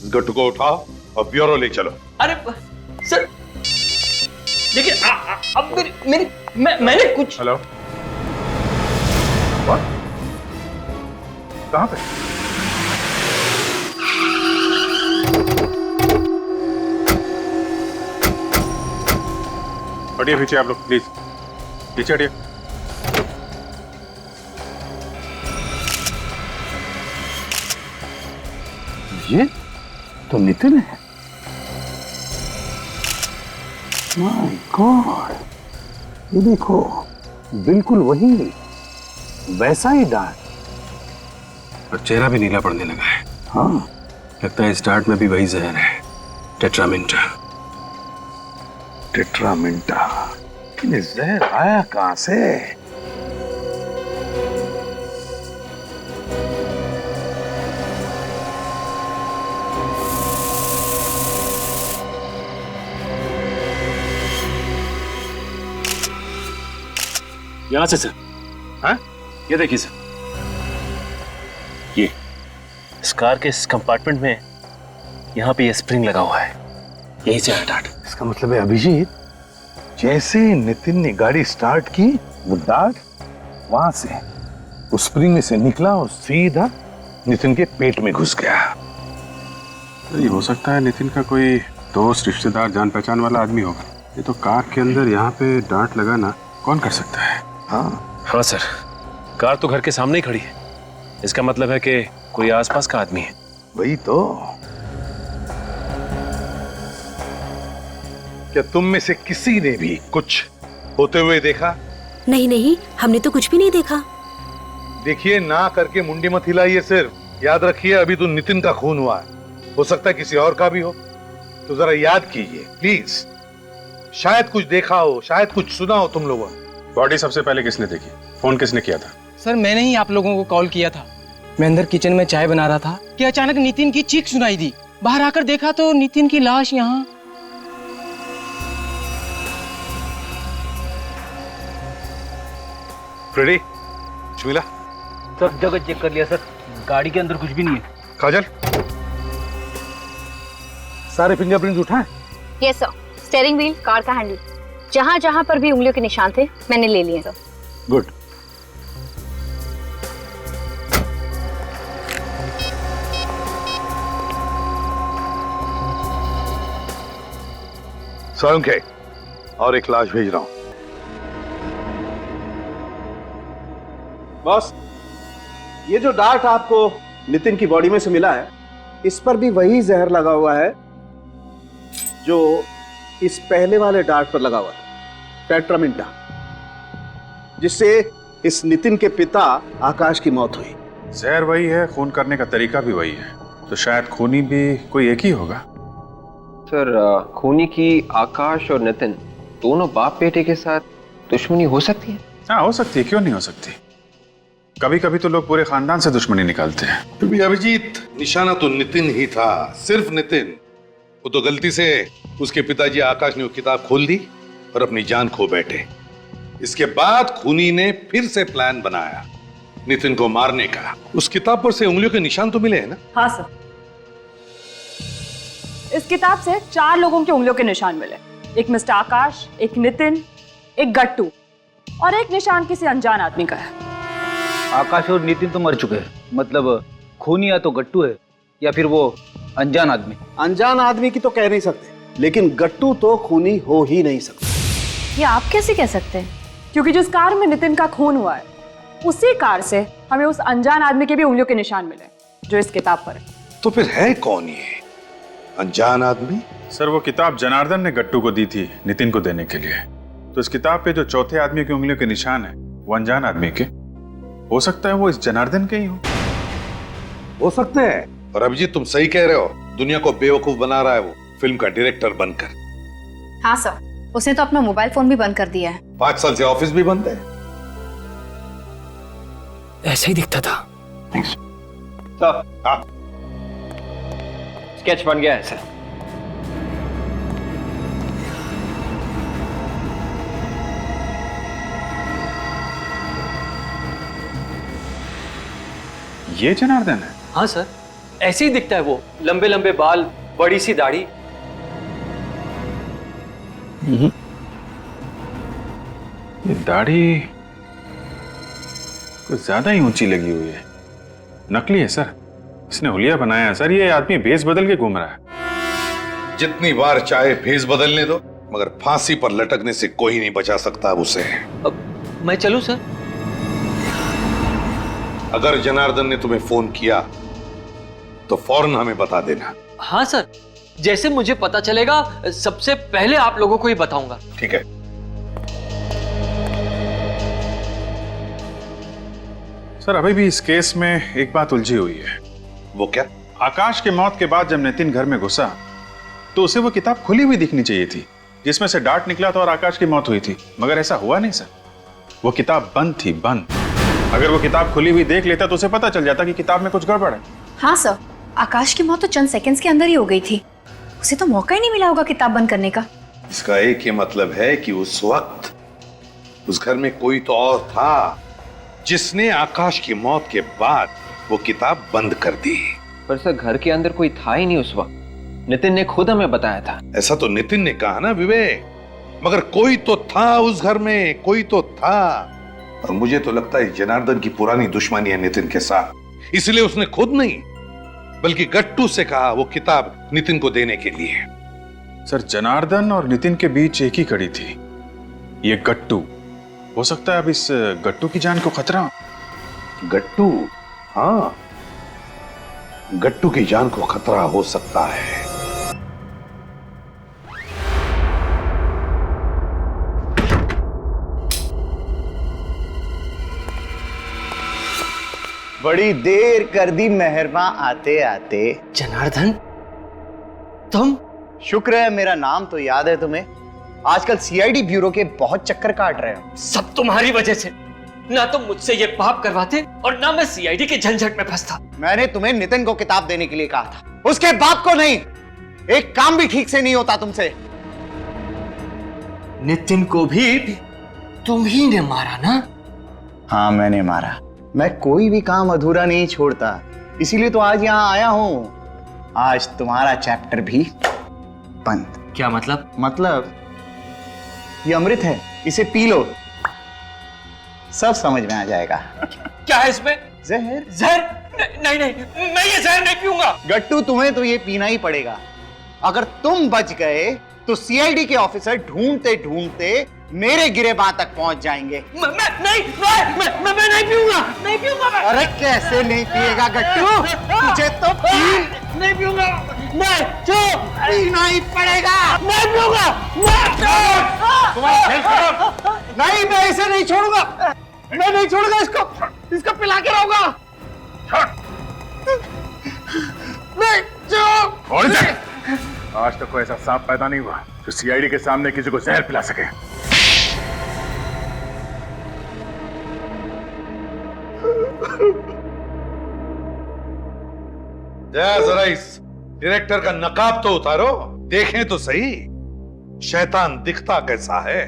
Speaker 4: इस गट्टू को उठाओ और ब्यूरो ले चलो।
Speaker 13: अरे सर देखिए, अब मैंने कुछ।
Speaker 3: हेलो, कहाँ पे? हटिए पीछे आप लोग, प्लीज पीछे हटिए।
Speaker 4: ये तो नितिन है। माय गॉड, ये देखो, बिल्कुल वही, वैसा ही डार्ट।
Speaker 5: और चेहरा भी नीला पड़ने लगा है।
Speaker 4: हाँ,
Speaker 5: लगता है इस डार्ट में भी वही जहर है, टेट्रामिंटा।
Speaker 4: टेट्रामिंटा, ये जहर आया कहां से?
Speaker 5: यहां से सर। हाँ, ये देखिए सर, ये इस कार के इस कंपार्टमेंट में यहाँ पे ये स्प्रिंग लगा हुआ है, यही से आया डार्ट।
Speaker 4: इसका मतलब है अभिजीत, जैसे नितिन ने गाड़ी स्टार्ट की, वो डार्ट वहां से उस स्प्रिंग में से निकला और सीधा नितिन के पेट में घुस गया।
Speaker 3: तो ये हो सकता है नितिन का कोई दोस्त, रिश्तेदार, जान पहचान वाला आदमी होगा। ये तो कार के अंदर यहाँ पे डार्ट लगाना कौन कर सकता है?
Speaker 5: हाँ सर, कार तो घर के सामने ही खड़ी है, इसका मतलब है कि कोई आसपास का आदमी है।
Speaker 4: वही तो। क्या तुम में से किसी ने भी कुछ होते हुए देखा?
Speaker 12: नहीं नहीं, हमने तो कुछ भी नहीं देखा।
Speaker 4: देखिए, ना करके मुंडी मत हिलाइए, सिर्फ याद रखिए अभी तो नितिन का खून हुआ है, हो सकता है किसी और का भी हो, तो जरा याद कीजिए प्लीज। शायद कुछ देखा हो, शायद कुछ सुना हो तुम लोगों ने।
Speaker 3: बॉडी सबसे पहले किसने देखी? फोन किसने किया था?
Speaker 15: सर मैंने ही आप लोगों को कॉल किया था। मैं अंदर किचन में चाय बना रहा था कि अचानक नितिन की चीख सुनाई दी। बाहर आकर देखा तो नितिन की लाश यहाँ।
Speaker 4: फ्रेडी, शमिला,
Speaker 8: सब जगह चेक कर लिया सर, गाड़ी के अंदर कुछ भी नहीं है।
Speaker 4: काजल, सारे फिंगरप्रिंट्स उठाएं?
Speaker 10: Yes sir, steering wheel, car का हैंडल, जहां जहां पर भी उंगलियों के निशान थे मैंने ले लिए सर।
Speaker 4: गुड। स्वयं के और एक लाश भेज रहा हूं।
Speaker 7: बॉस, ये जो डार्ट आपको नितिन की बॉडी में से मिला है, इस पर भी वही जहर लगा हुआ है जो इस पहले वाले डार्ट पर लगा हुआ था, टेट्रामिंटा, जिससे इस नितिन के पिता आकाश की मौत हुई।
Speaker 3: जहर वही है, खून करने का तरीका भी वही है, तो शायद खूनी भी कोई एक ही होगा।
Speaker 9: सर, खूनी की आकाश और नितिन दोनों बाप बेटे के साथ दुश्मनी हो सकती है?
Speaker 3: हाँ, हो सकती है, क्यों नहीं हो सकती। कभी कभी तो लोग पूरे खानदान से दुश्मनी निकालते हैं।
Speaker 4: फिर भी अभिजीत, निशाना तो नितिन ही था, सिर्फ नितिन। वो तो गलती से उसके पिताजी आकाश ने वो किताब खोल दी और अपनी जान खो बैठे। इसके बाद खूनी ने फिर से प्लान बनाया नितिन को मारने का। उस किताब पर से उंगलियों के निशान तो मिले हैं ना?
Speaker 11: हाँ सर, इस किताब से 4 लोगों की उंगलियों के निशान मिले। एक मिस्टर आकाश, एक नितिन, एक गट्टू और एक निशान किसी अनजान आदमी का है।
Speaker 8: आकाश और नितिन तो मर चुके हैं, मतलब खूनी या तो गट्टू है या फिर वो अनजान आदमी।
Speaker 7: अनजान आदमी की तो कह नहीं सकते, लेकिन गट्टू तो खूनी हो ही नहीं सकता।
Speaker 10: ये आप कैसे कह सकते हैं?
Speaker 11: क्योंकि जिस कार में नितिन का खून हुआ है, उसी कार से हमें उस अनजान आदमी के भी उंगलियों के निशान मिले जो इस किताब पर है।
Speaker 4: तो फिर है कौन ये अनजान आदमी?
Speaker 3: सर, वो किताब जनार्दन ने गट्टू को दी थी नितिन को देने के लिए, तो इस किताब पे जो चौथे आदमी की उंगलियों के निशान है वो अनजान आदमी के, हो सकता है वो इस जनार्दन के ही
Speaker 4: हो सकते हैं। और अभिजीत, तुम सही कह रहे हो, दुनिया को बेवकूफ बना रहा है वो फिल्म का डायरेक्टर बनकर।
Speaker 10: हाँ सर, उसने तो अपना मोबाइल फोन भी बंद कर दिया है।
Speaker 4: 5 साल से ऑफिस भी बंद है।
Speaker 2: ऐसे ही दिखता था।
Speaker 9: सर, हाँ, स्केच बन गया है सर।
Speaker 3: ये जनार्दन है?
Speaker 13: हाँ सर, ऐसे ही दिखता है वो, लंबे लंबे बाल, बड़ी सी दाढ़ी।
Speaker 3: ये दाढ़ी कुछ ज्यादा ही ऊंची लगी हुई है, नकली है सर, इसने हुलिया बनाया है सर। ये आदमी भेस बदल के घूम रहा है।
Speaker 4: जितनी बार चाहे भेस बदलने दो, मगर फांसी पर लटकने से कोई नहीं बचा सकता उसे।
Speaker 13: अब मैं चलूं सर?
Speaker 4: अगर जनार्दन ने तुम्हें फोन किया तो फौरन हमें बता देना।
Speaker 13: हाँ सर, जैसे मुझे पता चलेगा सबसे पहले आप लोगों को ही बताऊंगा।
Speaker 4: ठीक है।
Speaker 3: सर अभी भी इस केस में एक बात उलझी हुई है।
Speaker 4: वो क्या?
Speaker 3: आकाश के मौत के बाद जब नितिन घर में घुसा तो उसे वो किताब खुली हुई दिखनी चाहिए थी जिसमें से डार्ट निकला था और आकाश की मौत हुई थी, मगर ऐसा हुआ नहीं सर। वो किताब बंद थी, बंद। अगर वो किताब खुली हुई देख लेता तो उसे पता चल जाता कि किताब में कुछ गड़बड़ है।
Speaker 10: हाँ सर, आकाश की मौत तो चंद सेकंड्स के अंदर ही हो गई थी, उसे तो मौका ही नहीं मिला होगा किताब बंद करने का।
Speaker 4: इसका एक ही मतलब है कि उस वक्त उस घर में कोई तो और था जिसने आकाश की मौत के बाद वो किताब बंद कर दी।
Speaker 9: पर सर घर के अंदर कोई था ही नहीं उस वक्त, नितिन ने खुद हमें बताया था।
Speaker 4: ऐसा तो नितिन ने कहा ना विवेक, मगर कोई तो था उस घर में, कोई तो था। और मुझे तो लगता है जनार्दन की पुरानी दुश्मनी है नितिन के साथ, इसलिए उसने खुद नहीं बल्कि गट्टू से कहा वो किताब नितिन को देने के लिए।
Speaker 3: सर जनार्दन और नितिन के बीच एक ही कड़ी थी, ये गट्टू। हो सकता है अब इस गट्टू की जान को खतरा हो।
Speaker 4: गट्टू? हाँ, गट्टू की जान को खतरा हो सकता है।
Speaker 7: बड़ी देर कर दी मेहरमा आते आते।
Speaker 13: जनार्दन, तुम?
Speaker 7: शुक्र है मेरा नाम तो याद है तुम्हें। आजकल सीआईडी ब्यूरो के बहुत चक्कर काट रहे हो।
Speaker 13: सब तुम्हारी वजह से। ना तुम मुझसे ये पाप करवाते और ना मैं सीआईडी के झंझट में फंसता।
Speaker 7: मैंने तुम्हें नितिन को किताब देने के लिए कहा था, उसके बाप को नहीं। एक काम भी ठीक से नहीं होता तुमसे।
Speaker 13: नितिन को भी तुम ही ने मारा ना?
Speaker 7: हाँ मैंने मारा। मैं कोई भी काम अधूरा नहीं छोड़ता, इसीलिए तो आज यहाँ आया हूं। आज तुम्हारा चैप्टर भी बंद।
Speaker 13: क्या मतलब?
Speaker 7: मतलब ये अमृत है, इसे पी लो, सब समझ में आ जाएगा।
Speaker 13: क्या है इसमें?
Speaker 7: जहर।
Speaker 13: जहर? नहीं नहीं, मैं ये जहर नहीं पीऊंगा।
Speaker 7: गट्टू तुम्हें तो ये पीना ही पड़ेगा। अगर तुम बच गए तो सीआईडी के ऑफिसर ढूंढते ढूंढते मेरे गिरेबां तक पहुंच जाएंगे।
Speaker 13: मैं नहीं पीऊंगा, नहीं पीऊंगा मैं।
Speaker 7: अरे कैसे नहीं पिएगा गट्टू? तुझे तो
Speaker 13: नहीं पीऊंगा मैं, जो
Speaker 7: पीना ही पड़ेगा।
Speaker 13: नहीं पीऊंगा
Speaker 7: नहीं, मैं इसे नहीं छोड़ूंगा। मैं नहीं छोड़ूंगा इसको पिला के रहूंगा। नहीं, जो
Speaker 3: आज तक कोई ऐसा सांप पैदा नहीं हुआ जो सीआईडी के सामने किसी को जहर पिला सके।
Speaker 4: जरा इस डायरेक्टर का नकाब तो उतारो, देखें तो सही शैतान दिखता कैसा है।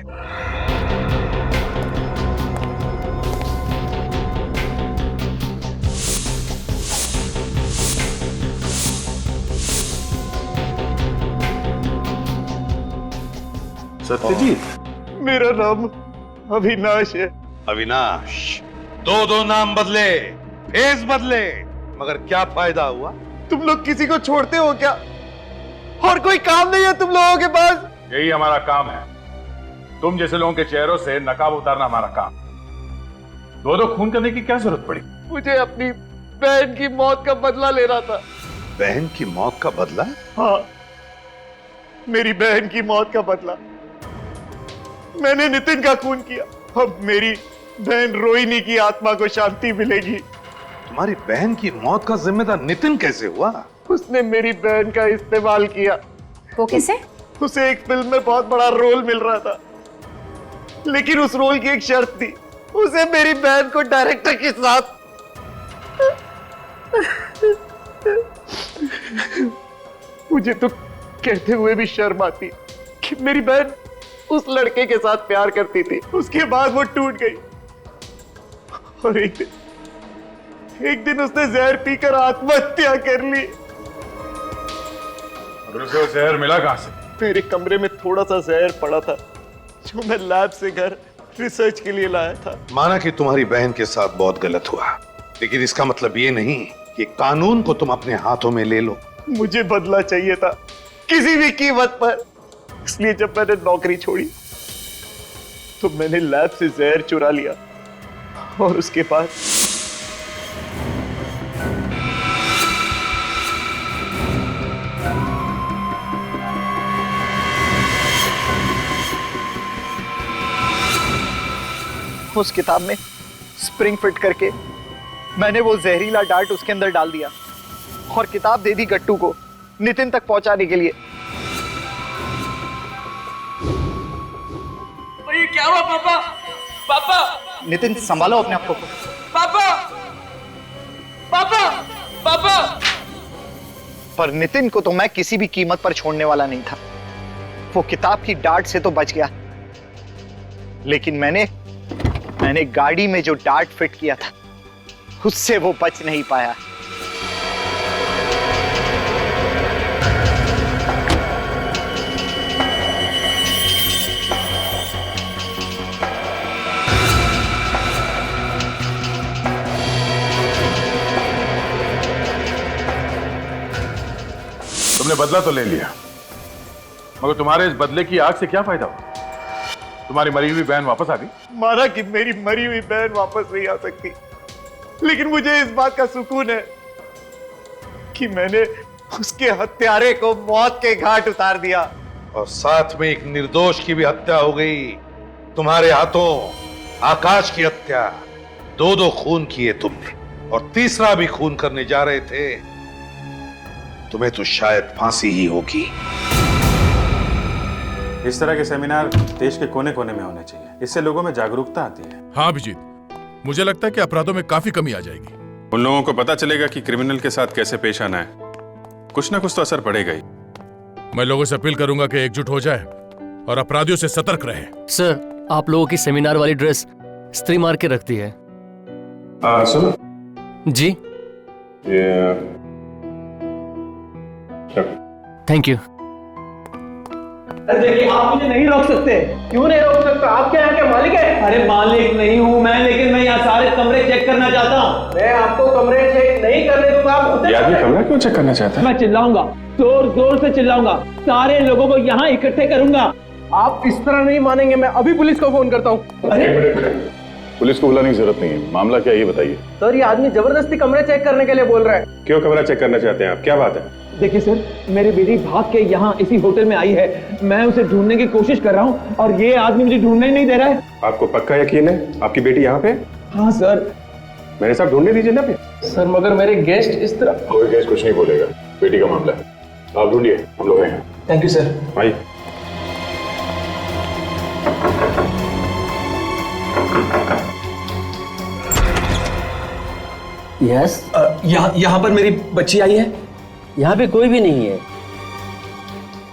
Speaker 3: सत्यजीत?
Speaker 7: मेरा नाम अविनाश है।
Speaker 4: अविनाश? दो नाम बदले, फेस बदले, मगर क्या फायदा हुआ?
Speaker 7: तुम लोग किसी को छोड़ते हो क्या? और कोई काम नहीं है तुम लोगों के पास?
Speaker 3: यही हमारा काम है। तुम जैसे लोगों के चेहरों से नकाब उतारना हमारा काम। दो खून करने की क्या जरूरत पड़ी?
Speaker 7: मुझे अपनी बहन की मौत का बदला लेना था।
Speaker 4: बहन की मौत का बदला?
Speaker 7: हाँ, मेरी बहन की मौत का बदला। मैंने नितिन का खून किया, अब मेरी बहन रोहिणी की आत्मा को शांति मिलेगी।
Speaker 4: तुम्हारी बहन की मौत का जिम्मेदार नितिन कैसे हुआ?
Speaker 7: उसने मेरी बहन का इस्तेमाल किया।
Speaker 10: वो कैसे?
Speaker 7: उसे एक फिल्म में बहुत बड़ा रोल मिल रहा था, लेकिन उस रोल की एक शर्त थी, उसे मेरी बहन को डायरेक्टर के साथ। मुझे तो कहते हुए भी शर्म आती कि मेरी बहन उस लड़के के साथ प्यार करती थी, उसके बाद वो टूट गई और एक दिन उसने जहर पीकर आत्महत्या कर ली।
Speaker 3: अगर उसे वो जहर मिला कहां से?
Speaker 7: मेरे कमरे में थोड़ा सा जहर पड़ा था जो मैं लैब से घर रिसर्च के लिए लाया था।
Speaker 4: माना कि तुम्हारी बहन के साथ बहुत गलत हुआ, लेकिन इसका मतलब ये नहीं कि कानून को तुम अपने हाथों में ले लो।
Speaker 7: मुझे बदला चाहिए था किसी भी कीमत पर, इसलिए जब मैंने नौकरी छोड़ी तो मैंने लैब से जहर चुरा लिया और उसके बाद उस किताब में स्प्रिंग फिट करके
Speaker 16: मैंने वो जहरीला डार्ट उसके अंदर डाल दिया और किताब दे दी गट्टू को नितिन तक पहुंचाने के लिए।
Speaker 1: ये क्या हुआ पापा? पापा!
Speaker 16: नितिन संभालो अपने आप को।
Speaker 1: पापा! पापा! पापा!
Speaker 16: पर नितिन को तो मैं किसी भी कीमत पर छोड़ने वाला नहीं था। वो किताब की डार्ट से तो बच गया, लेकिन मैंने गाड़ी में जो डार्ट फिट किया था उससे वो बच नहीं पाया।
Speaker 3: तुमने बदला तो ले लिया, मगर तुम्हारे इस बदले की आग से क्या फायदा हुआ? तुम्हारी मरी हुई बहन वापस आ गई।
Speaker 16: माना कि मेरी मरी हुई बहन वापस नहीं आ सकती, लेकिन मुझे इस बात का सुकून है कि मैंने उसके हत्यारे को मौत के घाट उतार दिया।
Speaker 4: और साथ में एक निर्दोष की भी हत्या हो गई तुम्हारे हाथों। आकाश की हत्या, दो खून किए तुमने, और तीसरा भी खून करने जा रहे थे। तुम्हें तो शायद फांसी ही होगी।
Speaker 3: इस तरह के सेमिनार देश के कोने कोने में होने चाहिए, इससे लोगों में जागरूकता आती है।
Speaker 17: हाँ अभिजीत, मुझे लगता है कि अपराधों में काफी कमी आ जाएगी।
Speaker 3: उन लोगों को पता चलेगा कि क्रिमिनल के साथ कैसे पेश आना है। कुछ ना कुछ तो असर पड़ेगा ही।
Speaker 17: मैं लोगों से अपील करूंगा कि एकजुट हो जाए और अपराधियों से सतर्क रहे।
Speaker 13: सर, आप लोगों की सेमिनार वाली ड्रेस स्त्री मार के रखती है।
Speaker 3: सुनो
Speaker 13: जी, थैंक यू।
Speaker 8: देखिए, आप मुझे नहीं रोक सकते। क्यों नहीं रोक सकता? आप क्या यहाँ के मालिक हैं? अरे मालिक नहीं हूँ मैं, लेकिन मैं यहाँ सारे कमरे चेक करना चाहता हूँ। मैं आपको कमरे चेक नहीं करने दूंगा। आप
Speaker 3: ये आदमी कमरा क्यों चेक करना चाहता है?
Speaker 8: मैं चिल्लाऊंगा, जोर जोर से चिल्लाऊंगा, सारे लोगों को यहाँ इकट्ठे करूंगा। आप इस तरह नहीं मानेंगे। मैं अभी पुलिस को फोन करता हूँ। अरे
Speaker 3: पुलिस को बुलाने की जरूरत नहीं है। मामला क्या है ये बताइए।
Speaker 8: सर, ये आदमी जबरदस्ती कमरे चेक करने के लिए बोल रहा है।
Speaker 3: क्यों कमरा चेक करना चाहते हैं आप? क्या बात है?
Speaker 8: देखिए सर, मेरी बेटी भाग के यहाँ इसी होटल में आई है। मैं उसे ढूंढने की कोशिश कर रहा हूँ और ये आदमी मुझे ढूंढने ही नहीं दे रहा है।
Speaker 3: आपको पक्का यकीन है आपकी बेटी यहाँ पे?
Speaker 8: हाँ सर।
Speaker 3: मेरे साथ ढूंढने दीजिए ना।
Speaker 8: सर, मगर मेरे गेस्ट इस तरह।
Speaker 3: कोई गेस्ट कुछ नहीं बोलेगा, बेटी का मामला है। आप ढूंढिए, हम लोग हैं।
Speaker 8: Thank you sir.
Speaker 3: आइए।
Speaker 8: यस। यहाँ पर मेरी बच्ची आई है।
Speaker 13: यहाँ पे कोई भी नहीं है।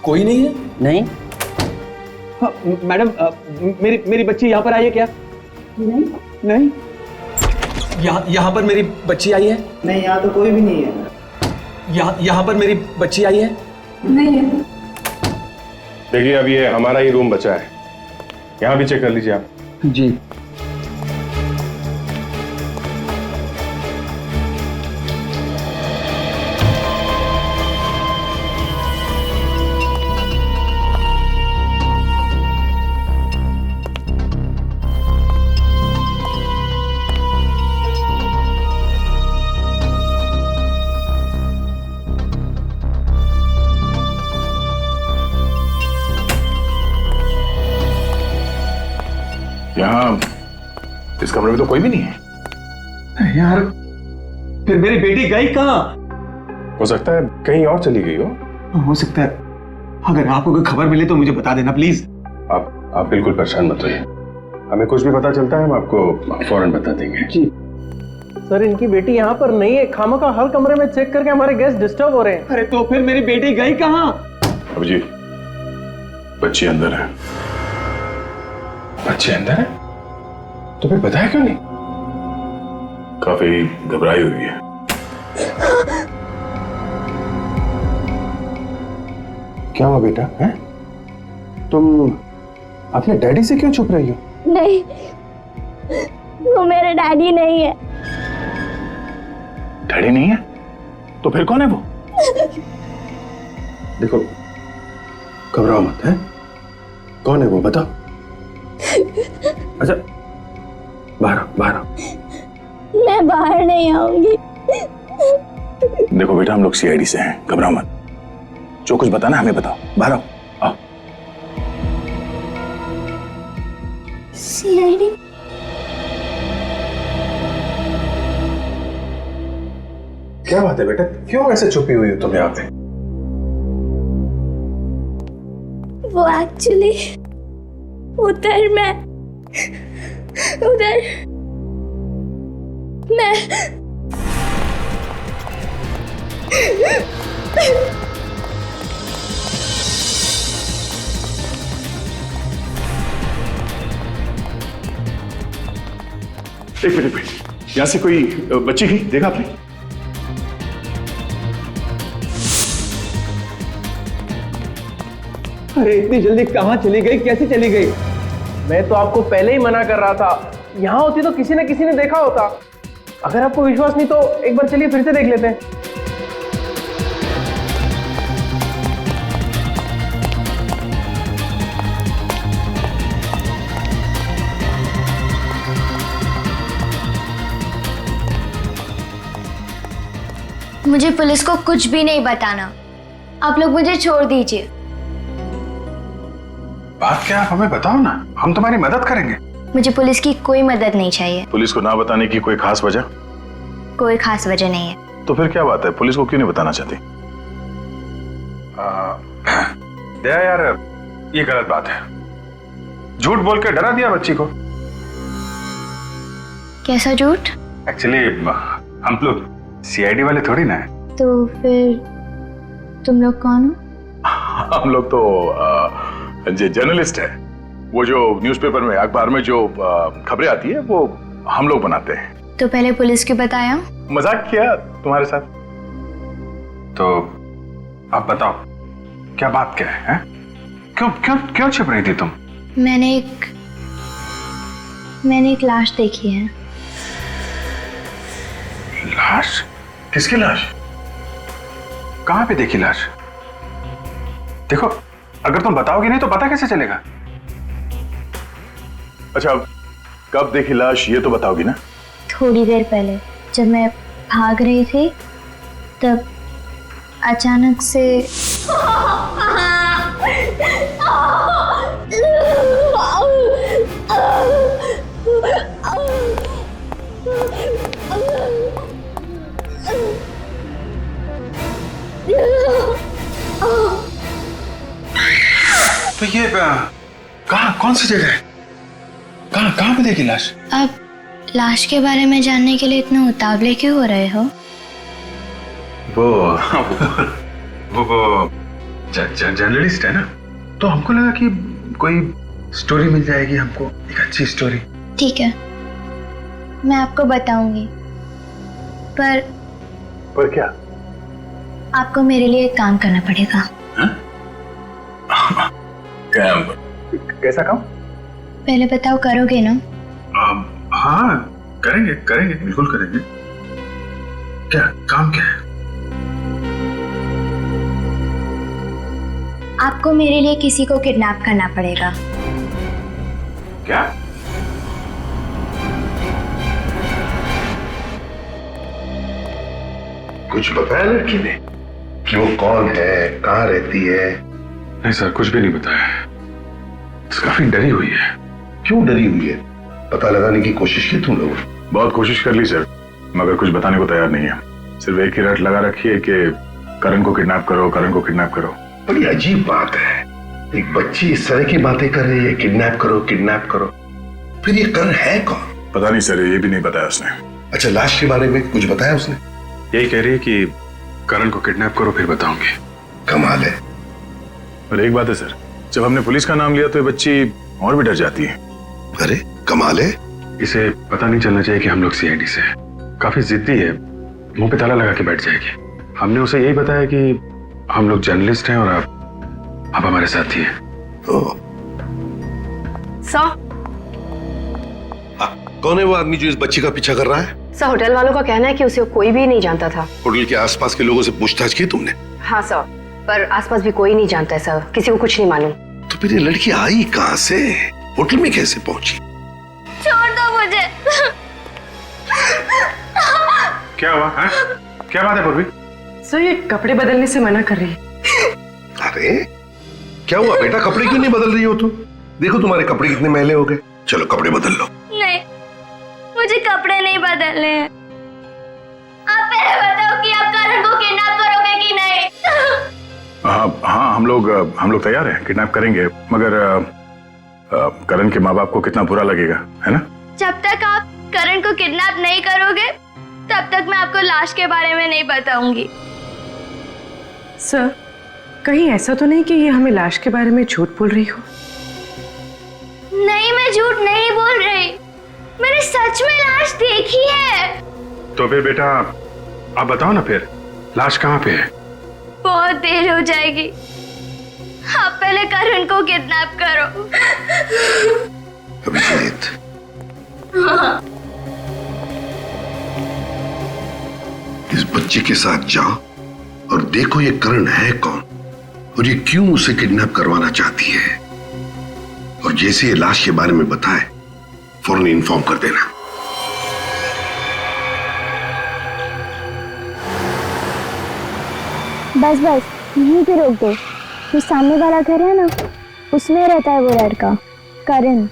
Speaker 8: कोई नहीं है?
Speaker 13: नहीं।
Speaker 8: मैडम, मेरी बच्ची यहाँ पर आई है क्या? नहीं नहीं। यहाँ पर मेरी बच्ची आई है?
Speaker 16: नहीं, यहाँ तो कोई भी नहीं है।
Speaker 8: यहाँ पर मेरी बच्ची आई है?
Speaker 16: नहीं है।
Speaker 3: देखिए, अब ये हमारा ही रूम बचा है, यहाँ भी चेक कर लीजिए आप।
Speaker 8: जी।
Speaker 3: यहाँ इस कमरे में तो कोई भी नहीं है।
Speaker 8: यार, फिर मेरी बेटी गई कहाँ?
Speaker 3: हो सकता है कहीं और चली गई हो
Speaker 8: सकता है। अगर आपको कोई खबर मिले तो मुझे बता देना प्लीज।
Speaker 3: आप बिल्कुल परेशान मत होइए, हमें कुछ भी पता चलता है हम आपको फौरन बता देंगे।
Speaker 8: जी सर, इनकी बेटी यहाँ पर नहीं है। खामखा हर कमरे में चेक करके हमारे गेस्ट डिस्टर्ब हो रहे हैं। अरे तो फिर मेरी बेटी गई कहाँ?
Speaker 3: अब जी, बच्ची अंदर है। बच्ची अंदर है तो फिर बताया क्यों नहीं? काफी घबराई हुई है। क्या हुआ बेटा? है तुम अपने डैडी से क्यों छुप रही हो?
Speaker 18: नहीं, वो मेरे डैडी नहीं है।
Speaker 3: डैडी नहीं है तो फिर कौन है वो? देखो, घबराओ मत। है कौन है वो बताओ। अच्छा, बाहर आओ।
Speaker 18: मैं बाहर नहीं आऊंगी।
Speaker 3: देखो बेटा, हम लोग सीआईडी से हैं, घबराओ मत। जो कुछ बताना हमें बताओ, बाहर आओ।
Speaker 18: सीआईडी?
Speaker 3: क्या बात है बेटा, क्यों ऐसे छुपी हुई हो तुम यहाँ पे?
Speaker 18: वो एक्चुअली उधर मैं
Speaker 3: एक मिनट, यहाँ से कोई बच्ची गई, देखा आपने?
Speaker 15: अरे इतनी जल्दी कहाँ चली गई, कैसे चली गई? मैं तो आपको पहले ही मना कर रहा था, यहाँ होती तो किसी न किसी ने देखा होता। अगर आपको विश्वास नहीं तो एक बार चलिए फिर से देख लेते हैं।
Speaker 18: मुझे पुलिस को कुछ भी नहीं बताना। आप लोग मुझे छोड़ दीजिए।
Speaker 3: बात क्या है, हमें बताओ ना, हम तुम्हारी मदद करेंगे।
Speaker 18: मुझे पुलिस की कोई मदद नहीं चाहिए।
Speaker 3: पुलिस को ना बताने की कोई खास वजह?
Speaker 18: कोई खास वजह नहीं है।
Speaker 3: तो फिर क्या बात है, पुलिस को क्यों नहीं बताना चाहती? दया यार, ये गलत बात है। झूठ बोल के डरा दिया बच्ची को।
Speaker 18: कैसा झूठ?
Speaker 3: एक्चुअली हम लोग सीआईडी वाले थोड़ी ना है।
Speaker 18: तो फिर तुम लोग कौन हो?
Speaker 3: हम लोग तो जर्नलिस्ट है। वो जो न्यूज़पेपर में, अखबार में जो खबरें आती है वो हम लोग बनाते हैं।
Speaker 18: तो पहले पुलिस क्यों बताया?
Speaker 3: मजाक किया तुम्हारे साथ। तो आप बताओ, क्या बात क्या है? क्यों क्यों क्यों छिप रही थी तुम?
Speaker 18: मैंने एक लाश देखी है।
Speaker 3: लाश? किसकी लाश? कहां पे देखी लाश? देखो, अगर तुम बताओगे नहीं तो पता कैसे चलेगा? अच्छा, कब देखी लाश ये तो बताओगी ना?
Speaker 18: थोड़ी देर पहले जब मैं भाग रही थी तब अचानक से
Speaker 3: तो ये कहाँ, कौन सी जगह है? कहाँ पे देखी लाश?
Speaker 18: आप लाश के बारे में जानने के लिए इतने उतावले क्यों हो रहे हो?
Speaker 3: वो जर्नलिस्ट है ना, तो हमको लगा कि कोई स्टोरी मिल जाएगी हमको, एक अच्छी स्टोरी।
Speaker 18: ठीक है, मैं आपको बताऊंगी, पर
Speaker 3: क्या?
Speaker 18: आपको मेरे लिए एक काम करना पड़ेगा।
Speaker 3: कैसा काम?
Speaker 18: पहले बताओ, करोगे ना?
Speaker 3: हाँ, करेंगे बिल्कुल करेंगे। क्या काम क्या है?
Speaker 18: आपको मेरे लिए किसी को किडनैप करना पड़ेगा।
Speaker 3: क्या?
Speaker 4: कुछ बताया लड़की ने कि वो कौन है, कहाँ रहती है?
Speaker 3: नहीं सर, कुछ भी नहीं बताया। काफी डरी हुई है।
Speaker 4: क्यों डरी हुई है? पता लगाने की कोशिश की तुम लोग?
Speaker 3: बहुत कोशिश कर ली सर, मगर कुछ बताने को तैयार नहीं है। सिर्फ एक ही रट लगा रखी है कि करण को किडनैप करो, करण को किडनैप करो।
Speaker 4: बड़ी अजीब बात है, एक बच्ची इस तरह की बातें कर रही है, किडनैप करो किडनैप करो। फिर ये करण है कौन?
Speaker 3: पता नहीं सर, ये भी नहीं बताया उसने।
Speaker 4: अच्छा, लाश के बारे में कुछ बताया उसने?
Speaker 3: यही कह रही है कि करण को किडनैप करो फिर बताऊंगी।
Speaker 4: कमाल है।
Speaker 3: और एक बात है सर, जब हमने पुलिस का नाम लिया तो ये बच्ची और भी डर जाती है।
Speaker 4: अरे कमाल है।
Speaker 3: इसे पता नहीं चलना चाहिए कि हम लोग सीआईडी से हैं। काफी जिद्दी है, मुंह पे ताला लगा के बैठ जाएगी। हमने उसे यही बताया कि हम लोग जर्नलिस्ट हैं और आप हमारे साथी हैं।
Speaker 19: सर,
Speaker 4: कौन है वो आदमी जो इस बच्ची का पीछा कर रहा है?
Speaker 19: सर, होटल वालों का कहना है कि उसे कोई भी नहीं जानता था।
Speaker 4: होटल के आसपास के लोगों से पूछताछ की तुमने?
Speaker 19: हाँ सर, पर आसपास भी कोई नहीं जानता है सर, किसी को कुछ नहीं मालूम।
Speaker 4: तो फिर ये लड़की आई कहाँ से, होटल में कैसे पहुंची?
Speaker 18: छोड़ दो मुझे।
Speaker 3: क्या हुआ है? क्या बात है पूर्वी?
Speaker 19: सर, ये कपड़े बदलने से मना कर रही है।
Speaker 4: अरे क्या हुआ बेटा, कपड़े क्यों नहीं बदल रही हो तुम? देखो तुम्हारे कपड़े कितने मैले हो गए। चलो कपड़े बदल लो।
Speaker 18: नहीं, मुझे कपड़े नहीं बदलने हैं। आप पहले बताओ कि आप
Speaker 3: हाँ, हम लोग तैयार हैं, किडनैप करेंगे, मगर करण के माँ बाप को कितना बुरा लगेगा, है ना?
Speaker 18: जब तक आप करण को किडनैप नहीं करोगे तब तक मैं आपको लाश के बारे में नहीं बताऊंगी।
Speaker 20: सर, कहीं ऐसा तो नहीं कि ये हमें लाश के बारे में झूठ बोल रही हो?
Speaker 18: नहीं, मैं झूठ नहीं बोल रही, मैंने सच में लाश देखी है।
Speaker 3: तो फिर बेटा आप बताओ ना, फिर लाश कहाँ पे है?
Speaker 18: बहुत देर हो जाएगी, आप पहले करण को किडनैप करो।
Speaker 4: अभिजीत,
Speaker 18: हाँ।
Speaker 4: इस बच्चे के साथ जाओ और देखो ये करण है कौन और ये क्यों उसे किडनैप करवाना चाहती है, और जैसे ये लाश के बारे में बताए फौरन इन्फॉर्म कर देना।
Speaker 18: बस बस यहीं पे रोक दो, जो सामने वाला घर है ना, उसमें रहता है वो लड़का करण।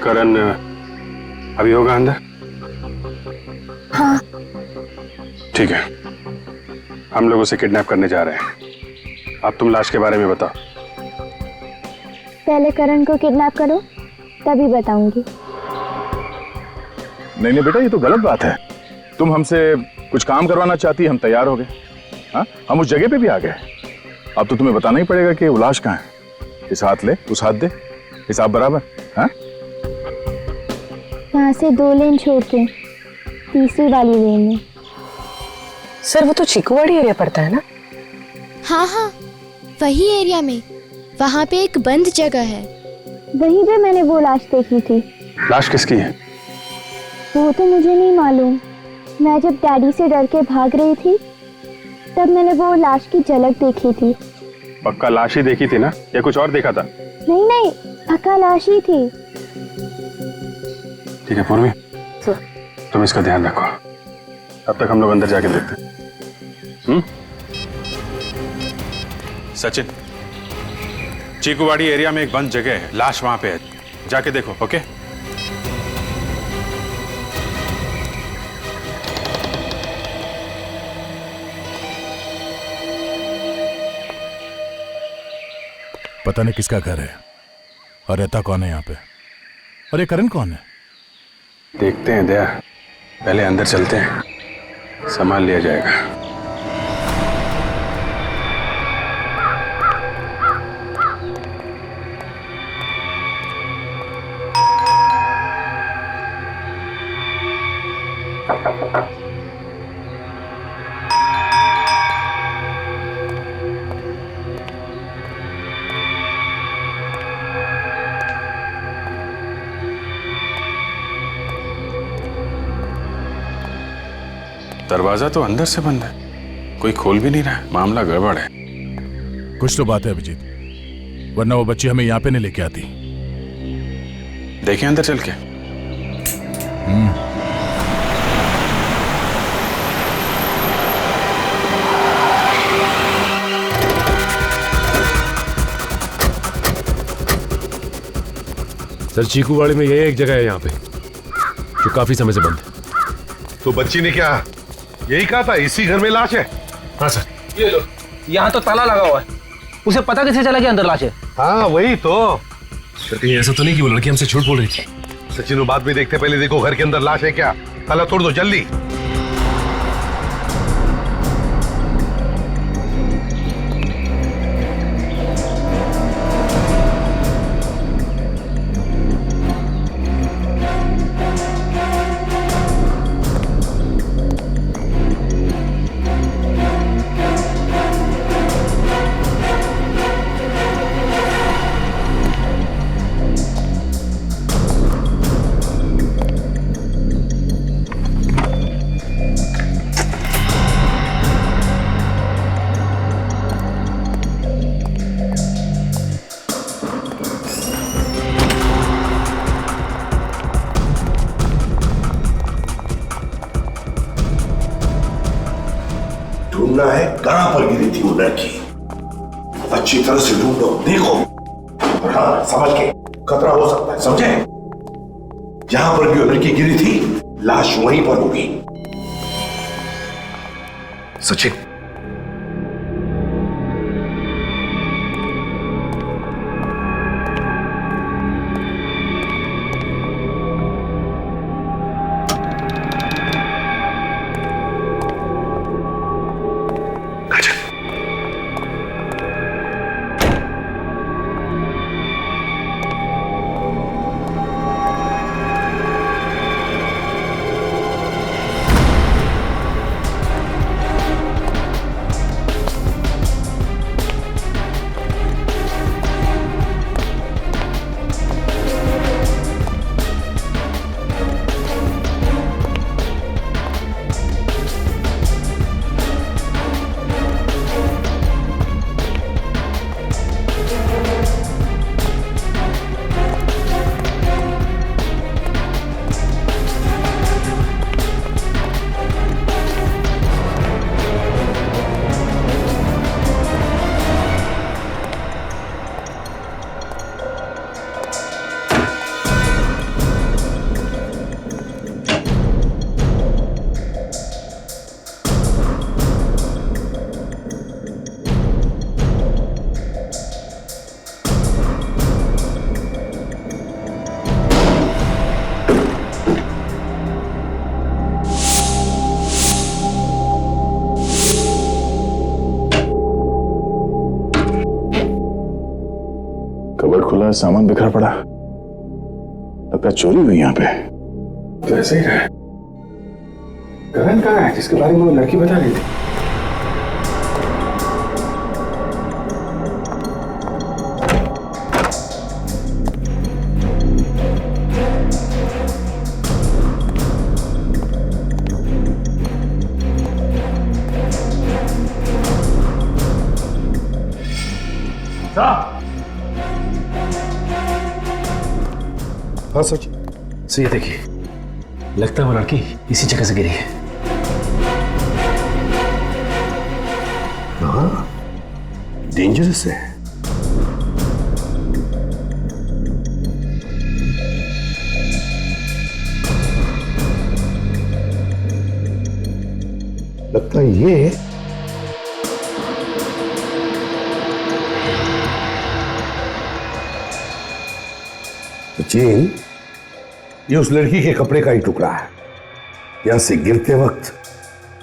Speaker 3: करण अभी होगा अंदर?
Speaker 18: हाँ।
Speaker 3: ठीक है, हम लोग उसे किडनैप करने जा रहे हैं। अब तुम लाश के बारे में बताओ।
Speaker 18: पहले करण को किडनैप करो, तभी बताऊंगी।
Speaker 3: नहीं बेटा, ये तो गलत बात है। तुम हमसे कुछ काम करवाना चाहती, हम तैयार हो गए। हाँ, हम उस जगह पे भी आ गए। अब तो तुम्हें बताना ही पड़ेगा कि वो लाश कहाँ है। इस हाथ ले, उस हाथ दे, हिसाब बराबर। हाँ,
Speaker 18: यहाँ से 2 लेन छोड़ के तीसरी वाली लेन में।
Speaker 20: सर, वो तो चिकूवाड़ी एरिया पड़ता है ना?
Speaker 21: हाँ हाँ, वही एरिया में, वहाँ पे एक बंद जगह है।
Speaker 18: वहीं पे मैंने वो लाश देखी थी।
Speaker 3: लाश किसकी है?
Speaker 18: वो तो मुझे नहीं मालूम। मैं जब डैडी से डर के भाग रही थी तब मैंने वो लाश की झलक देखी थी।
Speaker 3: पक्का लाश ही देखी थी ना, या कुछ और देखा था?
Speaker 18: नहीं नहीं, पक्का लाश ही थी।
Speaker 3: ठीक है पूर्वी, तुम इसका ध्यान रखो। अब तक हम लोग अंदर जाके देखते हैं। सचिन, चीकूवाड़ी एरिया में एक बंद जगह है, लाश वहां पे है, जाके देखो। ओके?
Speaker 17: पता नहीं किसका घर है और रहता कौन है यहाँ पे, और ये करण कौन है?
Speaker 3: देखते हैं दया, पहले अंदर चलते हैं, संभाल लिया जाएगा। दरवाजा तो अंदर से बंद है, कोई खोल भी नहीं रहा है। मामला गड़बड़ है।
Speaker 17: कुछ तो बात है अभिजीत, वरना वो बच्ची हमें यहाँ पे नहीं लेके आती।
Speaker 3: देखें अंदर चल के।
Speaker 5: सर, चीकूवाड़ी में यही एक जगह है यहाँ पे जो काफी समय से बंद है।
Speaker 4: तो बच्ची ने क्या यही कहा था, इसी घर में लाश है?
Speaker 5: हाँ सर।
Speaker 8: ये लो, यहाँ तो ताला लगा हुआ है, उसे पता कैसे चला कि अंदर लाश है?
Speaker 4: हाँ वही तो।
Speaker 5: सर, कहीं ऐसा तो नहीं कि वो लड़की हमसे झूठ बोल रही थी?
Speaker 4: सचिन, वो बाद में देखते, पहले देखो घर के अंदर लाश है क्या। ताला तोड़ दो जल्दी। थी वो लड़की। अच्छी तरह से ढूंढो, देखो, और हाँ, संभल के, खतरा हो सकता है, समझे? जहां पर भी वो लड़की गिरी थी, लाश वहीं पर होगी। सचिन, कबर्ड खुला, सामान बिखरा पड़ा, लगता है चोरी हुई यहाँ पे।
Speaker 17: तो ऐसे ही रहा। करण कहाँ है जिसके बारे में वो लड़की बता रही थी?
Speaker 5: हाँ सच। सो ये देखिए, लगता है वो लड़की इसी जगह से गिरी है।
Speaker 4: हाँ, डेंजरस है। लगता है ये सचिन, ये उस लड़की के कपड़े का ही टुकड़ा है। यहां से गिरते वक्त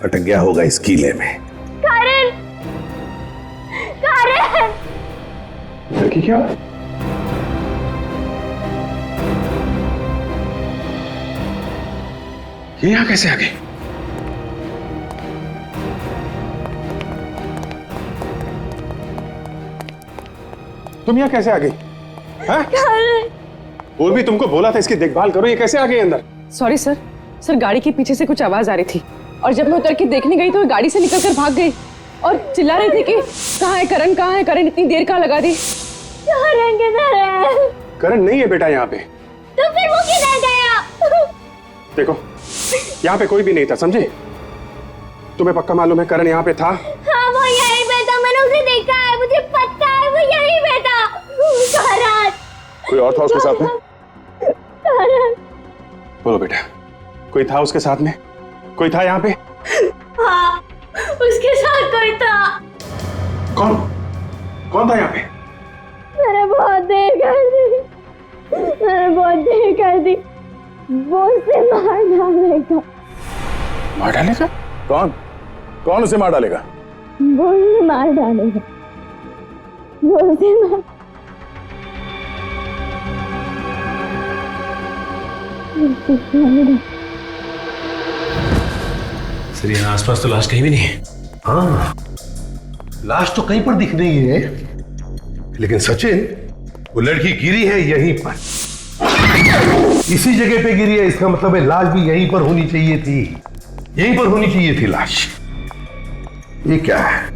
Speaker 4: अटक गया होगा इस कीले में।
Speaker 18: करण! करण!
Speaker 17: लड़की क्या? ये यहां कैसे आ गई? तुम यहां कैसे आ गई? हाँ? वो भी तुमको बोला था इसकी देखभाल करो, ये कैसे आ गई अंदर?
Speaker 20: सॉरी सर, गाड़ी के पीछे से कुछ आवाज आ रही थी और जब मैं उतर के देखने गई तो वो गाड़ी से निकलकर भाग गई और चिल्ला रही थी कि कहाँ है करण, कहाँ है करण, इतनी देर कहाँ लगा दी।
Speaker 18: करण किधर है?
Speaker 17: करण नहीं है बेटा यहाँ पे।
Speaker 18: तो फिर वो किधर गया?
Speaker 17: देखो, यहाँ पे कोई भी नहीं था, समझे? तुम्हें पक्का मालूम है करण यहाँ पे था?
Speaker 18: हाँ, वो यहीं पे था, मैंने उसे देखा है, मुझे पता है वो यहीं पे था। करण!
Speaker 17: कोई और था उसके साथ में?
Speaker 18: करण!
Speaker 17: बोलो बेटा, कोई था उसके साथ में? कोई था यहाँ पे?
Speaker 18: हाँ, उसके साथ कोई था।
Speaker 17: कौन? कौन था यहाँ पे?
Speaker 18: मैंने बहुत देर कर दी। वो उसे मार डालेगा।
Speaker 17: मार डालेगा? कौन? कौन उसे मार डालेगा?
Speaker 18: वो उसे मार डालेगा।
Speaker 5: सर, यहाँ आसपास तो लाश कहीं भी नहीं है।
Speaker 4: हाँ, लाश तो कहीं पर दिख रही है, लेकिन सचिन, वो लड़की गिरी है यहीं पर, इसी जगह पे गिरी है। इसका मतलब है लाश भी यहीं पर होनी चाहिए थी, यहीं पर होनी चाहिए थी लाश। ये क्या है?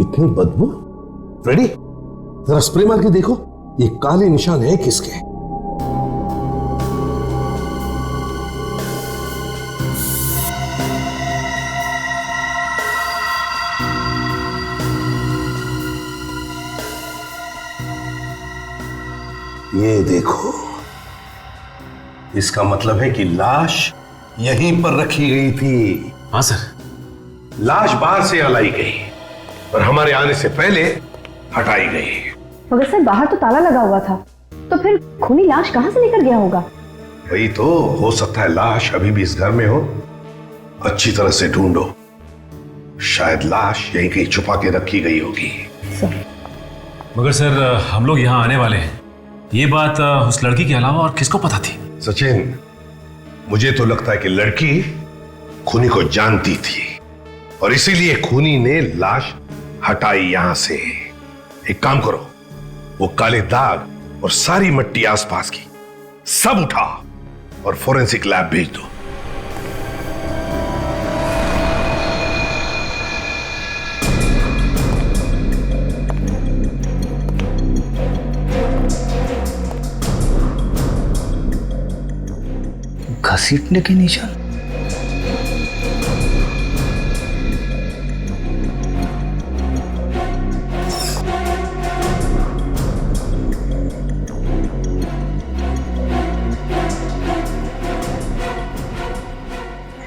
Speaker 4: इतनी बदबू। फ्रेडी, जरा स्प्रे मार के देखो, ये काले निशान है किसके? ये देखो, इसका मतलब है कि लाश यहीं पर रखी गई थी।
Speaker 5: हाँ सर।
Speaker 4: लाश बाहर से लाई गई और हमारे आने से पहले हटाई गई।
Speaker 19: मगर सर बाहर तो ताला लगा हुआ था, तो फिर खूनी लाश कहां से निकल गया होगा?
Speaker 4: वही तो, हो सकता है लाश अभी भी इस घर में हो। अच्छी तरह से ढूंढो, शायद लाश यहीं कहीं छुपा के रखी गई होगी।
Speaker 5: मगर सर हम लोग यहाँ आने वाले हैं, ये बात उस लड़की के अलावा और किसको पता थी?
Speaker 4: सचिन, मुझे तो लगता है कि लड़की खूनी को जानती थी और इसीलिए खूनी ने लाश हटाई यहां से। एक काम करो, वो काले दाग और सारी मट्टी आसपास की सब उठा और फोरेंसिक लैब भेज दो।
Speaker 16: घसीटने के निशान।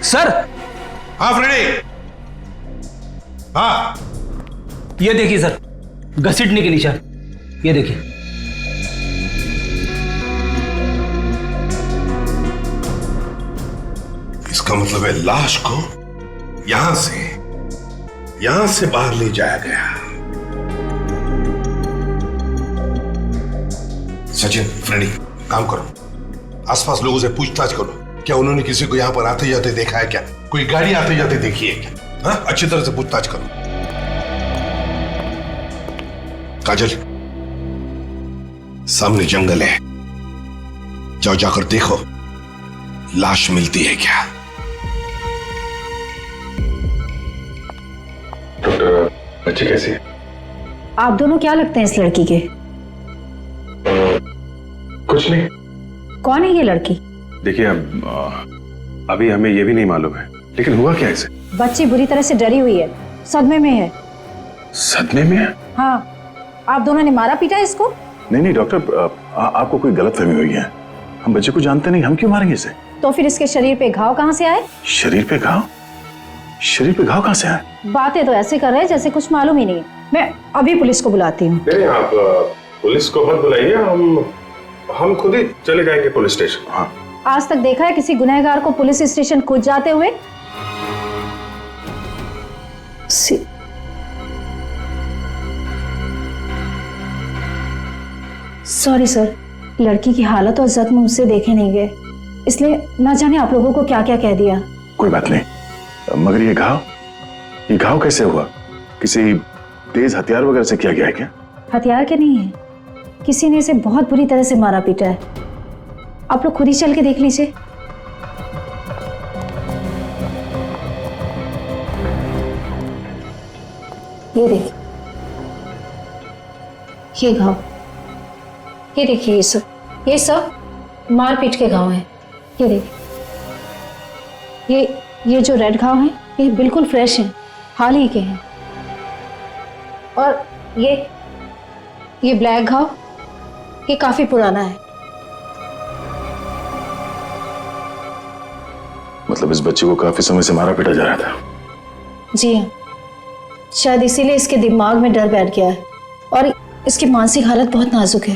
Speaker 1: सर।
Speaker 4: हाँ फ्रेडी। हाँ,
Speaker 1: ये देखिए सर, घसीटने के निशान, ये देखिए।
Speaker 4: इसका मतलब है लाश को यहां से बाहर ले जाया गया। सचिन, फ्रेडी, काम करो, आसपास लोगों से पूछताछ करो, क्या उन्होंने किसी को यहां पर आते जाते देखा है? क्या कोई गाड़ी आते जाते देखी है क्या? हाँ, अच्छी तरह से पूछताछ करो। काजल, सामने जंगल है, जाओ जाकर देखो लाश मिलती है क्या।
Speaker 17: डॉक्टर, बच्ची कैसी है?
Speaker 19: आप दोनों क्या लगते हैं इस लड़की के?
Speaker 17: कुछ नहीं।
Speaker 19: कौन है ये लड़की?
Speaker 17: देखिए, अभी हमें ये भी नहीं मालूम है, लेकिन हुआ क्या इसे?
Speaker 19: बच्ची बुरी तरह से डरी हुई है, सदमे में है।
Speaker 17: सदमे में है?
Speaker 19: हाँ, आप दोनों ने मारा पीटा इसको?
Speaker 17: नहीं डॉक्टर, आपको कोई गलतफहमी हुई है। हम बच्चे को जानते नहीं, हम क्यों मारेंगे इसे?
Speaker 19: तो फिर इसके शरीर पे घाव कहाँ से आए?
Speaker 17: शरीर पे घाव? शरीर पे घाव कहाँ से आए?
Speaker 19: बातें तो ऐसे कर रहे हैं जैसे कुछ मालूम ही नहीं। मैं अभी पुलिस को बुलाती हूँ।
Speaker 17: नहीं, आप पुलिस को मत बुलाइए, हम खुद ही चले जाएंगे पुलिस स्टेशन। हाँ।
Speaker 19: आज तक देखा है किसी गुनहगार को पुलिस स्टेशन खुद जाते हुए? सॉरी सर, लड़की की हालत और जख्म मुझसे देखे नहीं गए, इसलिए ना जाने आप लोगों को क्या क्या कह दिया।
Speaker 17: कोई बात नहीं, मगर ये घाव कैसे हुआ? किसी तेज हथियार वगैरह से किया गया है क्या?
Speaker 19: हथियार के नहीं है, किसी ने इसे बहुत बुरी तरह से मारा पीटा है। आप लोग खुद ही चल के देख लीजिए। ये देखिए, ये घाव, ये देखिए, ये सब मारपीट के घाव हैं। ये देखिए, ये जो रेड घाव हैं, ये बिल्कुल फ्रेश हैं, हाल ही के हैं। और ये ब्लैक घाव, ये काफी पुराना है।
Speaker 17: मतलब इस बच्चे को काफी समय से मारा पीटा जा रहा था?
Speaker 19: जी हाँ, शायद इसीलिए इसके दिमाग में डर बैठ गया है और इसकी मानसिक हालत बहुत नाजुक है।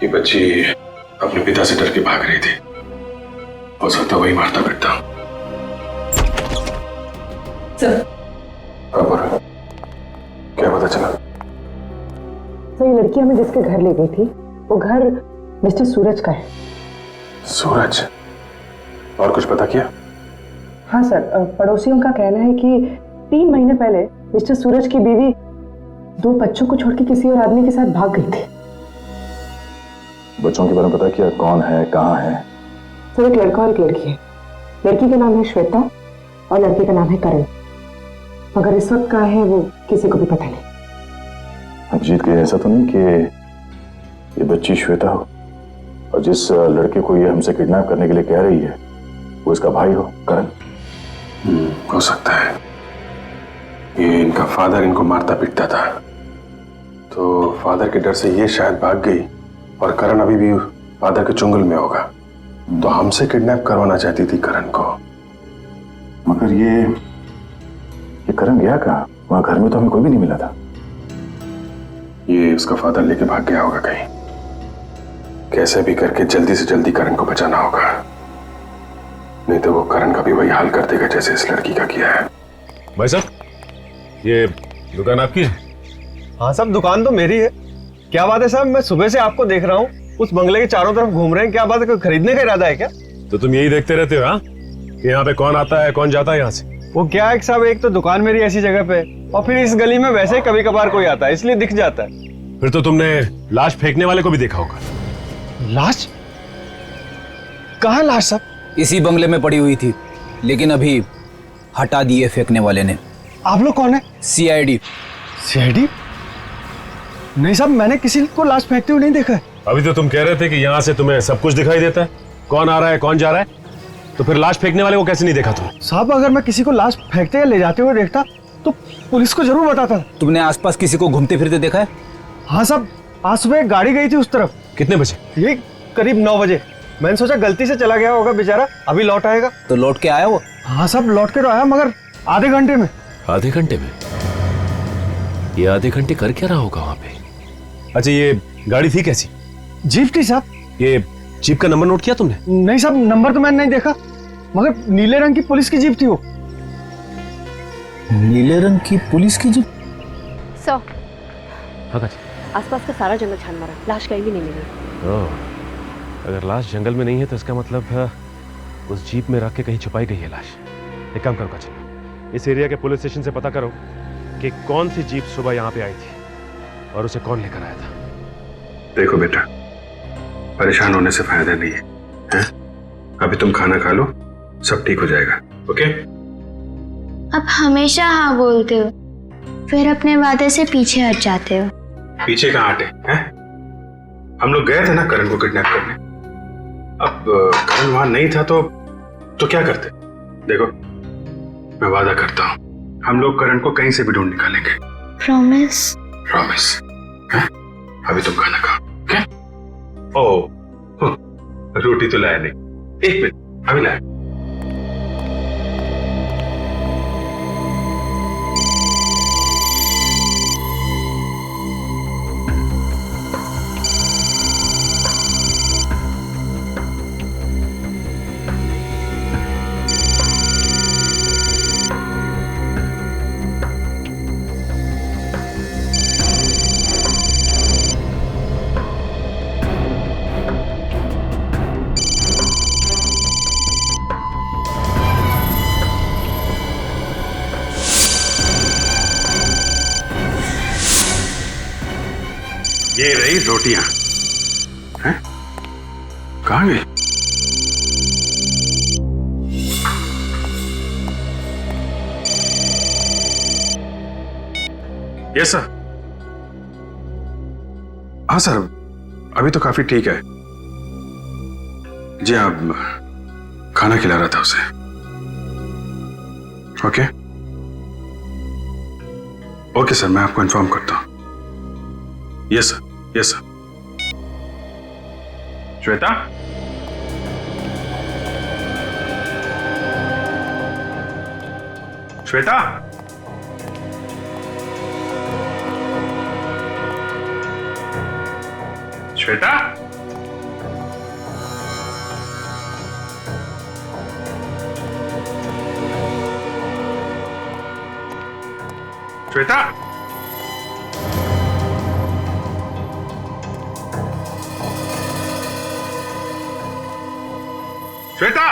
Speaker 17: ये बच्ची अपने पिता से डर के भाग रही थी, हो सकता वही मारता पीटता। क्या पता चला?
Speaker 20: तो ये लड़की हमें जिसके घर ले गई थी, वो घर मिस्टर सूरज का है।
Speaker 17: सूरज? और कुछ पता किया?
Speaker 20: हाँ सर, पड़ोसियों का कहना है कि 3 महीने पहले मिस्टर सूरज की बीवी 2 बच्चों को छोड़ के किसी और आदमी के साथ भाग गई थी।
Speaker 17: बच्चों के बारे में पता किया? कौन है, कहाँ है?
Speaker 20: सर, एक लड़का और एक लड़की है। लड़की का नाम है श्वेता और लड़के का नाम है करण। मगर इस वक्त कहाँ है वो किसी को भी पता नहीं।
Speaker 17: अभिजीत कहीं ऐसा तो नहीं कि ये बच्ची श्वेता हो और जिस लड़के को ये हमसे किडनैप करने के लिए कह रही है वो इसका भाई हो, करण?
Speaker 5: हो सकता है। ये इनका फादर इनको मारता पीटता था, तो फादर के डर से ये शायद भाग गई और करण अभी भी फादर के चुंगल में होगा, तो हमसे किडनैप करवाना चाहती थी करण को।
Speaker 17: मगर ये करण गया कहाँ? वहां घर में तो हमें कोई भी नहीं मिला था।
Speaker 5: ये उसका फादर लेके भाग गया होगा कहीं। कैसे भी करके जल्दी से जल्दी करण को बचाना होगा, नहीं तो वो करण का भी वही हाल कर देगा जैसे इस लड़की का किया है।
Speaker 6: भाई साहब, ये दुकान आपकी है?
Speaker 15: हाँ साहब, दुकान तो मेरी है। क्या बात है साहब, मैं सुबह से आपको देख रहा हूँ, उस बंगले के चारों तरफ घूम रहे हैं। क्या बात है, कोई खरीदने का इरादा है क्या?
Speaker 6: तो तुम यही देखते रहते हो हाँ, कि यहाँ पे कौन आता है कौन जाता है यहाँ से?
Speaker 15: वो क्या है साहब, एक तो दुकान मेरी ऐसी जगह पे और फिर इस गली में वैसे ही कभी कभार कोई आता है, इसलिए दिख जाता है।
Speaker 6: फिर तो तुमने लाश फेंकने वाले को भी देखा होगा।
Speaker 15: लाश? कहाँ लाश साहब?
Speaker 8: इसी बंगले में पड़ी हुई थी, लेकिन अभी हटा दिए फेंकने वाले ने।
Speaker 15: आप लोग कौन है?
Speaker 8: सीआईडी।
Speaker 15: सीआईडी? नहीं साहब, मैंने किसी को लाश फेंकते हुए नहीं देखा है।
Speaker 6: अभी तो तुम कह रहे थे कि यहाँ से तुम्हें सब कुछ दिखाई देता है, कौन आ रहा है कौन जा रहा है, तो फिर लाश फेंकने वाले को कैसे नहीं देखा तुम?
Speaker 15: साहब, अगर मैं किसी को लाश फेंकते या ले जाते हुए देखता तो पुलिस को जरूर बताता।
Speaker 8: तुमने आसपास किसी को घूमते फिरते देखा है?
Speaker 15: हाँ साहब, आज सुबह एक गाड़ी गई थी उस तरफ।
Speaker 6: कितने बजे?
Speaker 15: ये करीब 9 बजे। मैंने सोचा गलती से चला गया होगा बेचारा, अभी लौट आएगा।
Speaker 8: तो लौट के आया वो?
Speaker 15: हाँ साहब, लौट के तो आया, मगर आधे घंटे में।
Speaker 5: आधे घंटे में? ये आधे घंटे कर क्या रहा होगा वहां पे?
Speaker 6: अच्छा, ये गाड़ी थी कैसी?
Speaker 15: जीप थी साहब।
Speaker 6: ये जीप का नंबर नोट किया तुमने?
Speaker 15: नहीं साहब, नंबर तो मैंने नहीं देखा, मगर नीले रंग की पुलिस की जीप थी वो।
Speaker 8: नीले रंग की पुलिस की जीप?
Speaker 21: सो
Speaker 20: आसपास का सारा जंगल छान मारा, लाश कहीं भी नहीं मिली।
Speaker 6: अगर लाश जंगल में नहीं है तो इसका मतलब उस जीप में रख के कहीं छुपाई गई है लाश। एक काम करो काजल, इस एरिया के पुलिस स्टेशन से पता करो कि कौन सी जीप सुबह यहाँ पे आई थी और उसे कौन लेकर आया था।
Speaker 5: देखो बेटा, परेशान होने से फायदा नहीं है, हैं? अभी तुम खाना खा लो, सब ठीक हो जाएगा। ओके?
Speaker 18: अब हमेशा हाँ बोलते हो, फिर अपने वादे से पीछे हट जाते हो।
Speaker 5: पीछे कहाँ हटे हैं? हम लोग गए थे ना करण को किडनैप करने। अब करण वहां नहीं था तो क्या करते? देखो, मैं वादा करता हूँ हम लोग करण को कहीं से भी ढूंढ निकालेंगे।
Speaker 18: प्रॉमिस?
Speaker 5: प्रॉमिस। अभी तुम खाना खाओ। ओके? ओह, रोटी तो लाया नहीं। एक मिनट, अभी लाया। ये रही रोटियां। हैं? कहाँ गई? Yes sir. हाँ सर, अभी तो काफी ठीक है जी। आप खाना खिला रहा था उसे। ओके ओके सर, मैं आपको इन्फॉर्म करता हूं। Yes sir, yes sir. Shweta, Shweta, Shweta, Shweta, Shweta,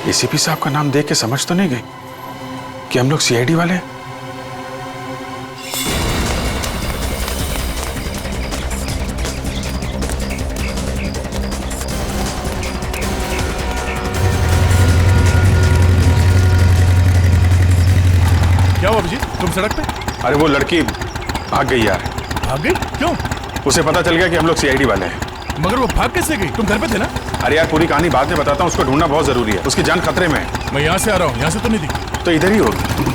Speaker 5: ACP साहब का नाम देख के समझ तो नहीं गई कि हम लोग सीआईडी वाले हैं?
Speaker 3: सड़क पे? अरे वो लड़की भाग गई यार। भाग गई? क्यों? उसे पता चल गया कि हम लोग सीआईडी वाले हैं। मगर वो भाग कैसे गई? तुम घर पे थे ना? अरे यार पूरी कहानी बाद में बताता हूँ, उसको ढूंढना बहुत जरूरी है, उसकी जान खतरे में है। मैं यहाँ से आ रहा हूँ, यहाँ से तो नहीं दिखी। तो इधर ही होगी।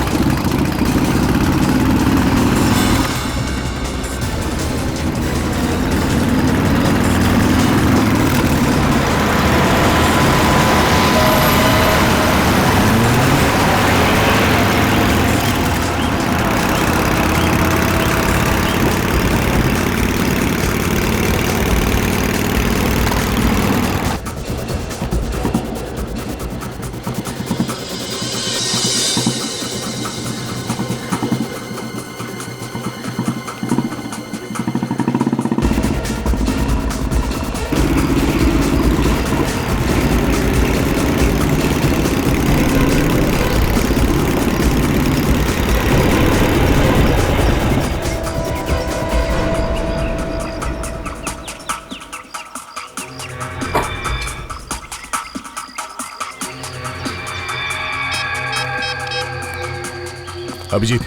Speaker 3: अभिजीत,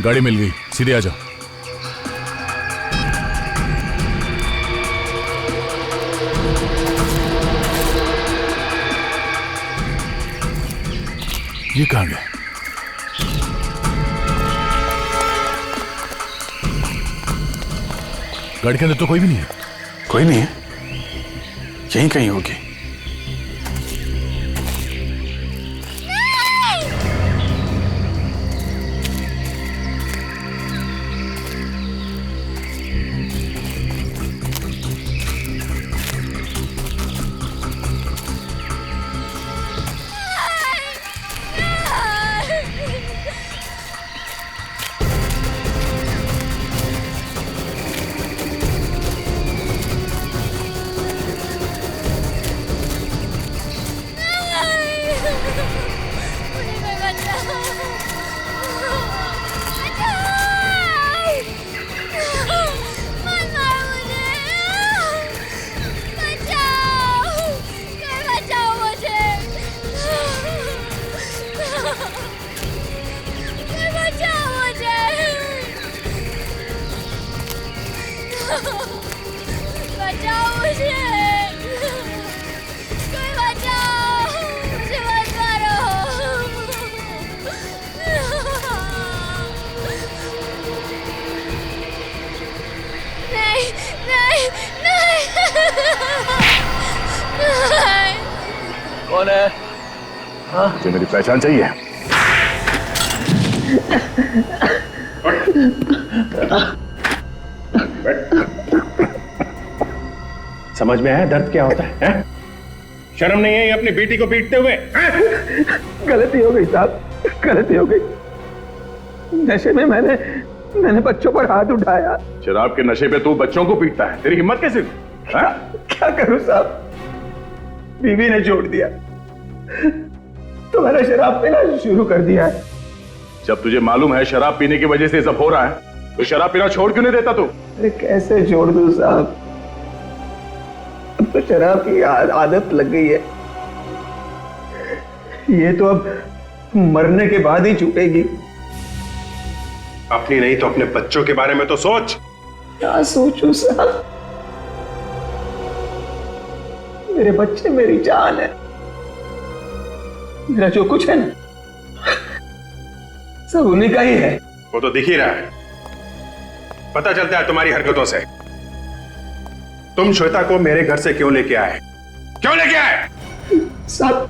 Speaker 3: गाड़ी मिल गई, सीधे आ जाओ। ये कहाँ गया? गाड़ी के अंदर तो कोई भी नहीं है। कोई नहीं है? यहीं कहीं होगी।
Speaker 17: कौन है? हाँ? मुझे मेरी पहचान चाहिए।
Speaker 5: समझ में आया दर्द क्या होता है? शर्म नहीं है ये अपनी बेटी को पीटते हुए?
Speaker 15: गलती हो गई साहब, गलती हो गई। नशे में मैंने बच्चों पर हाथ उठाया।
Speaker 17: शराब के नशे पे तू बच्चों को पीटता है? तेरी हिम्मत कैसे?
Speaker 15: क्या करूं साहब, बीवी ने छोड़ दिया तो मैंने शराब पीना शुरू कर दिया है।
Speaker 17: जब तुझे मालूम है शराब पीने की वजह से सब हो रहा है तो शराब पीना छोड़ क्यों नहीं देता तू?
Speaker 15: अरे कैसे छोड़ दूं साहब, अब तो शराब की आदत लग गई है। ये तो अब मरने के बाद ही छूटेगी।
Speaker 5: अपनी नहीं तो अपने बच्चों के बारे में तो सोच।
Speaker 15: क्या सोचूं साहब, मेरे बच्चे मेरी जान है। मेरा जो कुछ है ना सब उन्हीं का ही है।
Speaker 5: वो तो दिख ही रहा है, पता चलता है तुम्हारी हरकतों से। तुम श्वेता को मेरे घर से क्यों लेके आए? क्यों लेके आए?
Speaker 15: साहब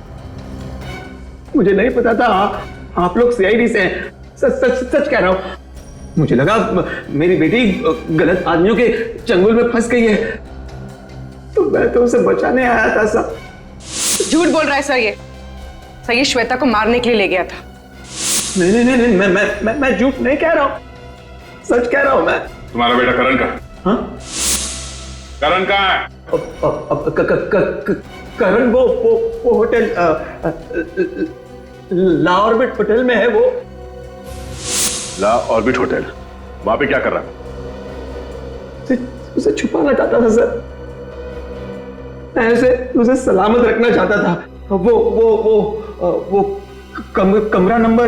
Speaker 15: मुझे नहीं पता था आप लोग सीआईडी से हैं। सच कह रहा हूं, मुझे लगा मेरी बेटी गलत आदमियों के चंगुल में फंस गई है तो मैं तो उसे बचाने आया था साहब।
Speaker 20: झूठ बोल रहा है सर, ये श्वेता को मारने के लिए ले गया था।
Speaker 15: नहीं, मैं झूठ नहीं कह रहा हूं, सच कह रहा हूं मैं।
Speaker 17: तुम्हारा बेटा करण कहाँ?
Speaker 15: हाँ?
Speaker 17: करण कहाँ है?
Speaker 15: करण वो होटल ला ऑर्बिट होटल में है। वो
Speaker 17: ला ऑर्बिट होटल, वहां पे क्या कर रहा है?
Speaker 15: उसे छुपाना चाहता था सर, मैं उसे सलामत रखना चाहता था। वो कमरा नंबर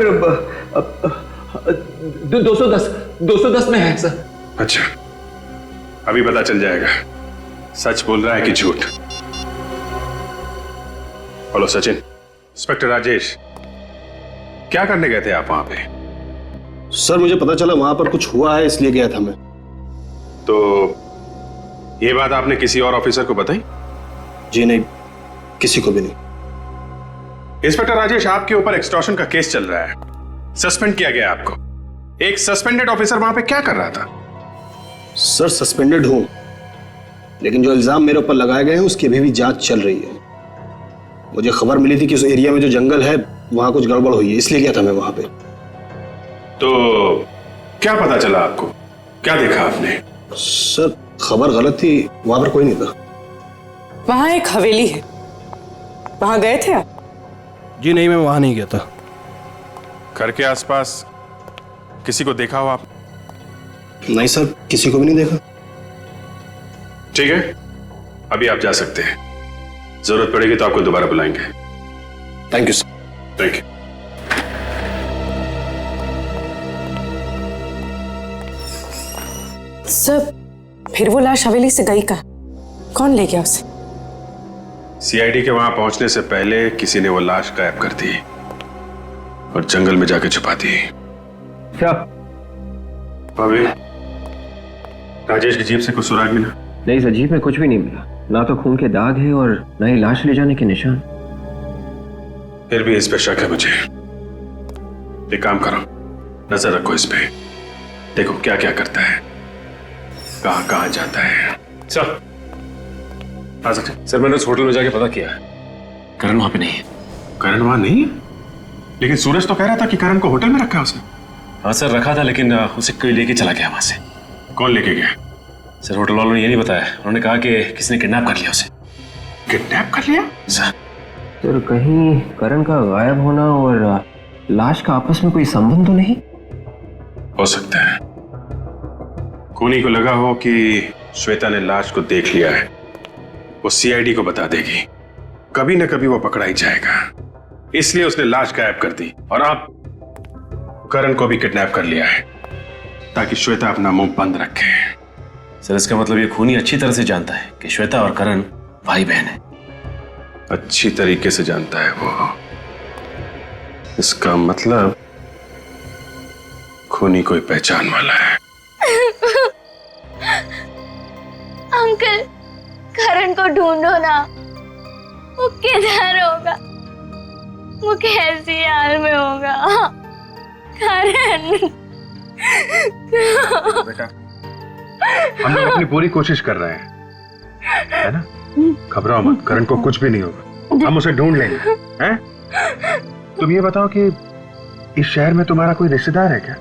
Speaker 15: 210 में है सर।
Speaker 5: अच्छा, अभी पता चल जाएगा सच बोल रहा है कि झूठ। हेलो सचिन, इंस्पेक्टर राजेश, क्या करने गए थे आप वहां पे?
Speaker 7: सर मुझे पता चला वहां पर कुछ हुआ है, इसलिए गया था मैं।
Speaker 5: तो ये बात आपने किसी और ऑफिसर को बताई?
Speaker 7: जी नहीं, किसी को भी नहीं।
Speaker 5: इंस्पेक्टर राजेश, आपके ऊपर एक्सटॉर्शन का केस चल रहा है, सस्पेंड किया गया आपको। एक सस्पेंडेड ऑफिसर वहां पे क्या कर रहा था?
Speaker 7: सर सस्पेंडेड हूं, लेकिन जो इल्जाम मेरे ऊपर लगाए गए हैं उसकी अभी भी जांच चल रही है। मुझे खबर मिली थी कि उस एरिया में जो जंगल है वहां कुछ गड़बड़ हुई है, इसलिए गया था मैं वहां पे।
Speaker 5: तो क्या पता चला आपको? क्या देखा आपने?
Speaker 7: सर खबर गलत थी, वहां पर कोई नहीं था।
Speaker 20: वहां एक हवेली है, वहां गए थे आप?
Speaker 7: जी नहीं, मैं वहां नहीं गया था।
Speaker 5: घर के आसपास किसी को देखा हो आप?
Speaker 7: नहीं सर, किसी को भी नहीं देखा।
Speaker 5: ठीक है, अभी आप जा सकते हैं। जरूरत पड़ेगी तो आपको दोबारा बुलाएंगे।
Speaker 7: Thank you sir.
Speaker 5: Thank you.
Speaker 20: Sir फिर वो लाश हवेली से गई कहाँ? कौन ले गया उसे?
Speaker 5: सीआईडी के वहां पहुंचने से पहले किसी ने वो लाश गायब कर दी और जंगल में जाके छुपा दी।
Speaker 9: क्या
Speaker 5: भाभी, राजेश की जीप से कुछ सुराग मिला?
Speaker 9: नहीं सर, जीप में कुछ भी नहीं मिला, ना तो खून के दाग है और ना ही लाश ले जाने के निशान।
Speaker 5: फिर भी इस पे शक है मुझे। एक काम करो, नजर रखो इस पे, देखो क्या क्या करता है, कहां कहां जाता है। सर आ सकते?
Speaker 6: सर मैंने उस होटल में जाके पता किया है,
Speaker 5: करण वहां पे नहीं है। करण वहां नहीं है? लेकिन सूरज तो कह रहा था कि करण को होटल में रखा है उसने।
Speaker 6: हाँ सर रखा था, लेकिन उसे कोई लेके चला गया वहां से।
Speaker 5: कौन लेके गया?
Speaker 6: सर होटल वालों ने ये नहीं बताया, उन्होंने कहा कि किसी ने किडनैप कर लिया उसे।
Speaker 5: किडनैप कर लिया?
Speaker 6: सर
Speaker 9: तो कहीं करण का गायब होना और लाश का आपस में कोई संबंध तो नहीं?
Speaker 5: हो सकता है खूनी को लगा हो कि श्वेता ने लाश को देख लिया है, वो सीआईडी को बता देगी, कभी न कभी वो पकड़ा ही जाएगा, इसलिए उसने लाश गायब कर दी। और अब करण को भी किडनैप कर लिया है ताकि श्वेता अपना मुंह बंद रखे।
Speaker 6: सर इसका मतलब ये खूनी अच्छी तरह से जानता है कि श्वेता और करण भाई बहन है।
Speaker 5: अच्छी तरीके से जानता है वो। इसका मतलब खूनी कोई पहचान वाला है।
Speaker 18: अंकल, करण को ढूंढो ना, वो किधर होगा, वो कैसी हाल में होगा। करण
Speaker 5: बेटा, हम लोग अपनी पूरी कोशिश कर रहे हैं, है ना? घबराओ मत, करण को कुछ भी नहीं होगा, हम उसे ढूंढ लेंगे, हैं? तुम ये बताओ कि इस शहर में तुम्हारा कोई रिश्तेदार है क्या?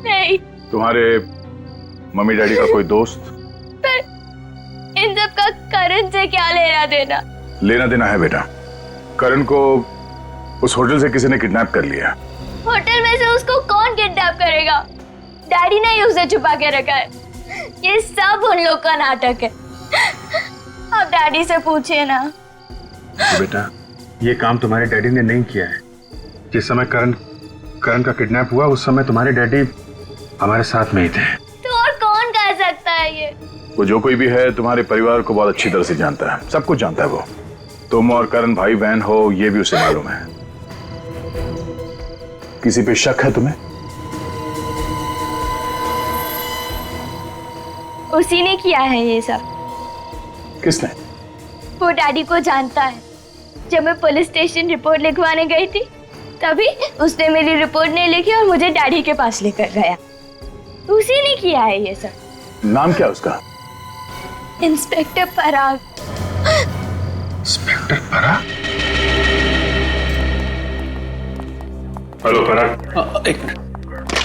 Speaker 18: नहीं।
Speaker 17: तुम्हारे मम्मी डैडी का कोई दोस्त?
Speaker 18: पर इन सब का करण से क्या लेना देना?
Speaker 17: लेना देना है बेटा, करण को उस होटल से किसी ने किडनैप कर लिया।
Speaker 18: होटल में से उसको कौन किडनैप करेगा? डैडी ने ही उसे छुपा के रखा है। ये सब उन लोग का नाटक है। आप डैडी से पूछिए ना।
Speaker 5: तो बेटा, ये काम तुम्हारे डैडी ने नहीं किया है। जिस समय करण का किडनैप हुआ उस समय तुम्हारे डैडी हमारे साथ में ही थे।
Speaker 18: तो और कौन कर सकता है ये?
Speaker 17: वो जो कोई भी है तुम्हारे परिवार को बहुत अच्छी तरह से जानता है, सब कुछ जानता है वो। तुम और करण भाई बहन हो ये भी उसे मालूम है। किसी पे शक है तुम्हें?
Speaker 18: उसी ने किया है ये सब।
Speaker 17: किसने?
Speaker 18: वो डैडी को जानता है। जब मैं पुलिस स्टेशन रिपोर्ट लिखवाने गई थी तभी उसने मेरी रिपोर्ट नहीं लिखी और मुझे डैडी के पास लेकर गया। उसी ने किया है ये सब।
Speaker 17: नाम क्या उसका?
Speaker 18: इंस्पेक्टर पराग।
Speaker 5: इंस्पेक्टर पराग? हेलो पराग।
Speaker 3: एक मिनट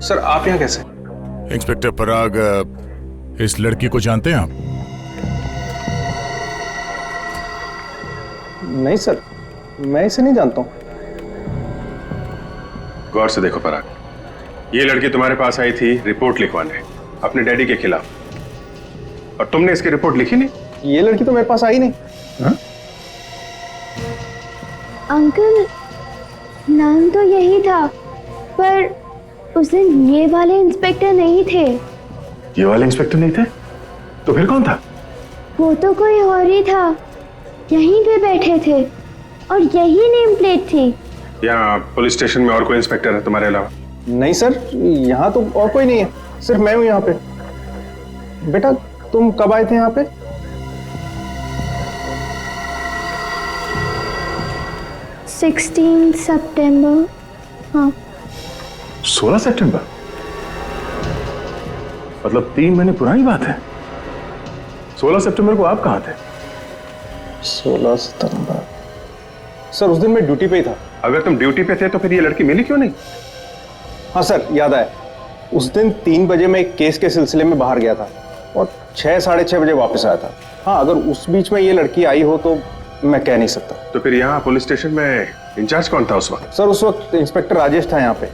Speaker 3: सर आप यहाँ कैसे?
Speaker 14: इंस्पेक्टर पराग, इस लड़की को जानते हैं आप?
Speaker 3: नहीं सर, मैं इसे नहीं जानता हूँ।
Speaker 5: गौर से देखो पराग, ये लड़की तुम्हारे पास आई थी रिपोर्ट लिखवाने अपने डैडी के खिलाफ, और तुमने इसकी रिपोर्ट लिखी नहीं।
Speaker 3: ये लड़की तो मेरे पास आई नहीं।
Speaker 18: अंकल, नाम तो यही था, पर उस दिन ये वाले इंस्पेक्टर नहीं थे।
Speaker 17: ये वाले इंस्पेक्टर नहीं थे? तो फिर कौन था?
Speaker 18: वो तो कोई और ही था, यहीं पे बैठे थे और यही नेम प्लेट थी।
Speaker 5: यहाँ पुलिस स्टेशन में और कोई इंस्पेक्टर है तुम्हारे अलावा?
Speaker 15: नहीं सर, यहाँ तो और कोई नहीं है, सिर्फ मैं हूँ यहाँ पे। बेटा तुम कब आए थे यहाँ पे?
Speaker 18: 16 सितंबर। हाँ
Speaker 17: 16 सितंबर? मतलब 3 महीने पुरानी बात है। 16 सितंबर को आप कहाँ थे?
Speaker 15: 16 सितंबर सर, उस दिन मैं ड्यूटी पे ही था।
Speaker 5: अगर तुम ड्यूटी पे थे तो फिर ये लड़की मिली क्यों नहीं?
Speaker 15: हाँ सर, याद आया। उस दिन 3 बजे मैं एक केस के सिलसिले में बाहर गया था और 6 साढ़े 6 बजे वापस आया था। हाँ, अगर उस बीच में ये लड़की आई हो तो मैं कह नहीं सकता।
Speaker 5: तो फिर यहाँ पुलिस स्टेशन में इंचार्ज कौन था उस वक्त?
Speaker 15: सर उस वक्त इंस्पेक्टर राजेश था यहाँ पे,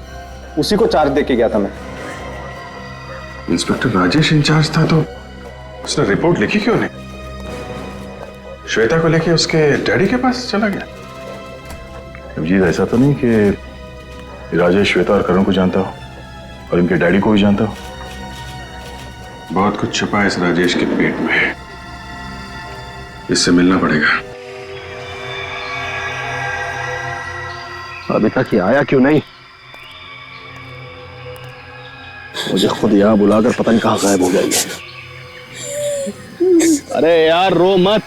Speaker 15: उसी को चार्ज दे के गया था मैं।
Speaker 5: इंस्पेक्टर राजेश इंचार्ज था तो उसने रिपोर्ट लिखी क्यों नहीं? श्वेता को लेके उसके डैडी के पास चला गया?
Speaker 17: अभिजीत, ऐसा तो नहीं कि राजेश श्वेता और करण को जानता हो और इनके डैडी को भी जानता हो?
Speaker 5: बहुत कुछ छुपा है इस राजेश के पेट में, इससे मिलना पड़ेगा।
Speaker 7: अभी तक ये आया क्यों नहीं? मुझे खुद यहां बुलाकर पता नहीं कहां गायब हो गया ये। अरे यार रो मत,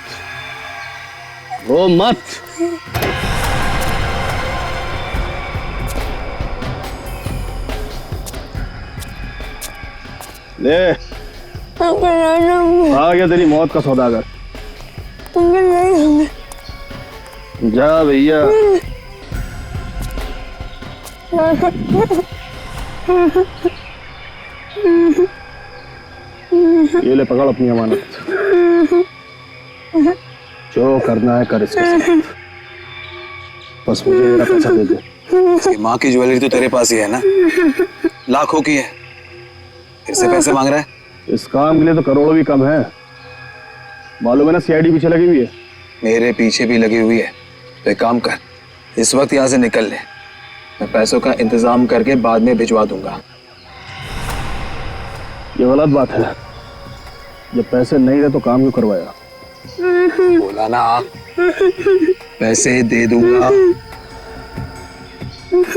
Speaker 7: रो मत। ले आ गया तेरी मौत का सौदागर। जा भैया। ये ले पकड़ अपनी अमानत, जो करना है कर इसके साथ, बस मुझे मेरा पैसा दे दे।
Speaker 12: माँ की ज्वेलरी तो तेरे पास ही है ना, लाखों की है, फिर से पैसे मांग रहा है?
Speaker 7: इस काम के लिए तो करोड़ों भी कम है, मालूम है ना। सीआईडी पीछे लगी हुई है।
Speaker 12: मेरे पीछे भी लगी हुई है, तो एक काम कर, इस वक्त यहाँ से निकल ले, मैं पैसों का इंतजाम करके बाद में भिजवा दूंगा।
Speaker 7: ये गलत बात है, जब पैसे नहीं रहे तो काम क्यों करवाया?
Speaker 12: बोला ना, पैसे दे दूंगा।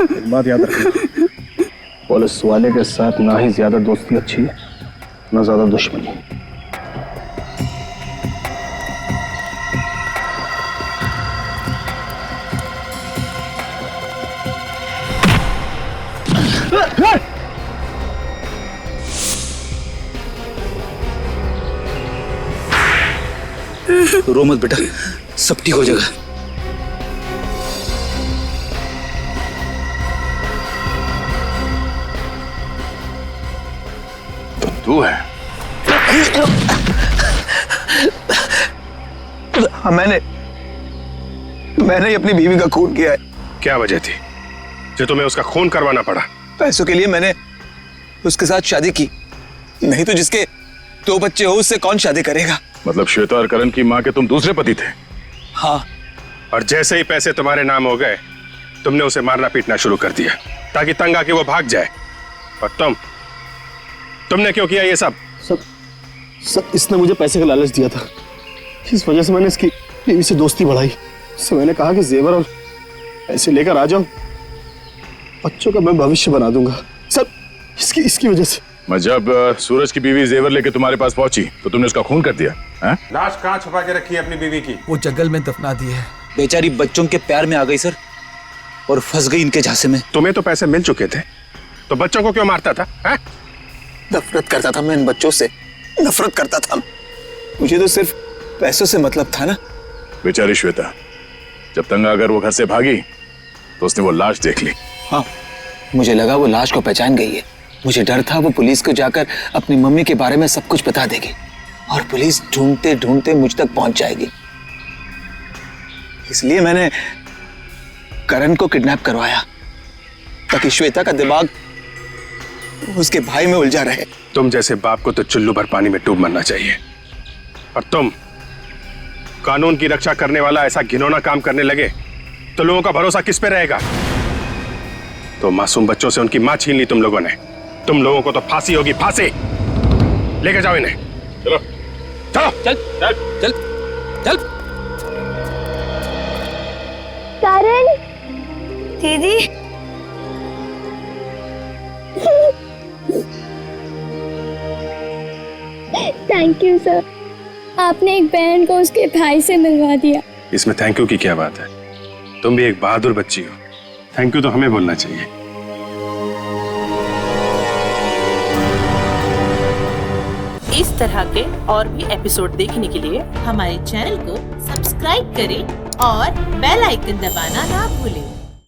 Speaker 7: एक बात याद रखना, पुलिस वाले के साथ ना ही ज्यादा दोस्ती अच्छी है, ना ज्यादा दुश्मनी।
Speaker 12: रो मत बेटा, सब ठीक हो जाएगा।
Speaker 17: तो तू है?
Speaker 12: हाँ, मैंने अपनी बीवी का खून किया है।
Speaker 5: क्या वजह थी जो तुम्हें उसका खून करवाना पड़ा?
Speaker 12: पैसों के लिए मैंने उसके साथ शादी की, नहीं तो जिसके 2 बच्चे हो उससे कौन शादी करेगा?
Speaker 17: मतलब श्वेता और करण की माँ के तुम दूसरे पति थे?
Speaker 12: हाँ।
Speaker 5: और जैसे ही पैसे तुम्हारे नाम हो गए, तुमने उसे मारना पीटना शुरू कर दिया ताकि तंग आके वो भाग जाए। और तुमने क्यों किया ये सब?
Speaker 7: सब इसने मुझे पैसे का लालच दिया था, इस वजह से मैंने इसकी बीवी से दोस्ती बढ़ाई। उससे मैंने कहा कि जेवर और पैसे लेकर आ जाओ, बच्चों का मैं भविष्य बना दूंगा। सब इसकी वजह से।
Speaker 17: मैं जब सूरज की बीवी जेवर लेके तुम्हारे पास पहुंची तो तुमने उसका खून कर दिया है?
Speaker 5: लाश कहाँ छुपा के रखी है अपनी बीवी की?
Speaker 12: वो जंगल में दफना दी है। बेचारी बच्चों के प्यार में आ गई सर, और फंस गई इनके झांसे में।
Speaker 5: तुम्हें तो पैसे मिल चुके थे, तो बच्चों को क्यों मारता था?
Speaker 12: नफरत करता था मैं इन बच्चों से, नफरत करता था। मुझे तो सिर्फ पैसों से मतलब था ना।
Speaker 17: बेचारी श्वेता, जब तंग आकर वो घर से भागी तो उसने वो लाश देख ली।
Speaker 12: हाँ, मुझे लगा वो लाश को पहचान गई है। मुझे डर था वो पुलिस को जाकर अपनी मम्मी के बारे में सब कुछ बता देगी और पुलिस ढूंढते ढूंढते मुझ तक पहुंच जाएगी। इसलिए मैंने करण को किडनैप करवाया ताकि श्वेता का दिमाग उसके भाई में उलझा रहे।
Speaker 5: तुम जैसे बाप को तो चुल्लू भर पानी में डूब मरना चाहिए, और तुम कानून की रक्षा करने वाला ऐसा घिनौना काम करने लगे तो लोगों का भरोसा किस पे रहेगा? तो मासूम बच्चों से उनकी मां छीन ली तुम लोगों ने। तुम लोगों को तो फांसी होगी, फांसी। लेके जाओ इन्हें। चलो चलो
Speaker 2: चल चल चल चल।
Speaker 18: करण दीदी थैंक यू सर, आपने एक बहन को उसके भाई से मिलवा दिया।
Speaker 5: इसमें थैंक यू की क्या बात है? तुम भी एक बहादुर बच्ची हो, थैंक यू तो हमें बोलना चाहिए।
Speaker 11: इस तरह के और भी एपिसोड देखने के लिए हमारे चैनल को सब्सक्राइब करें और बेल आइकन दबाना ना भूलें।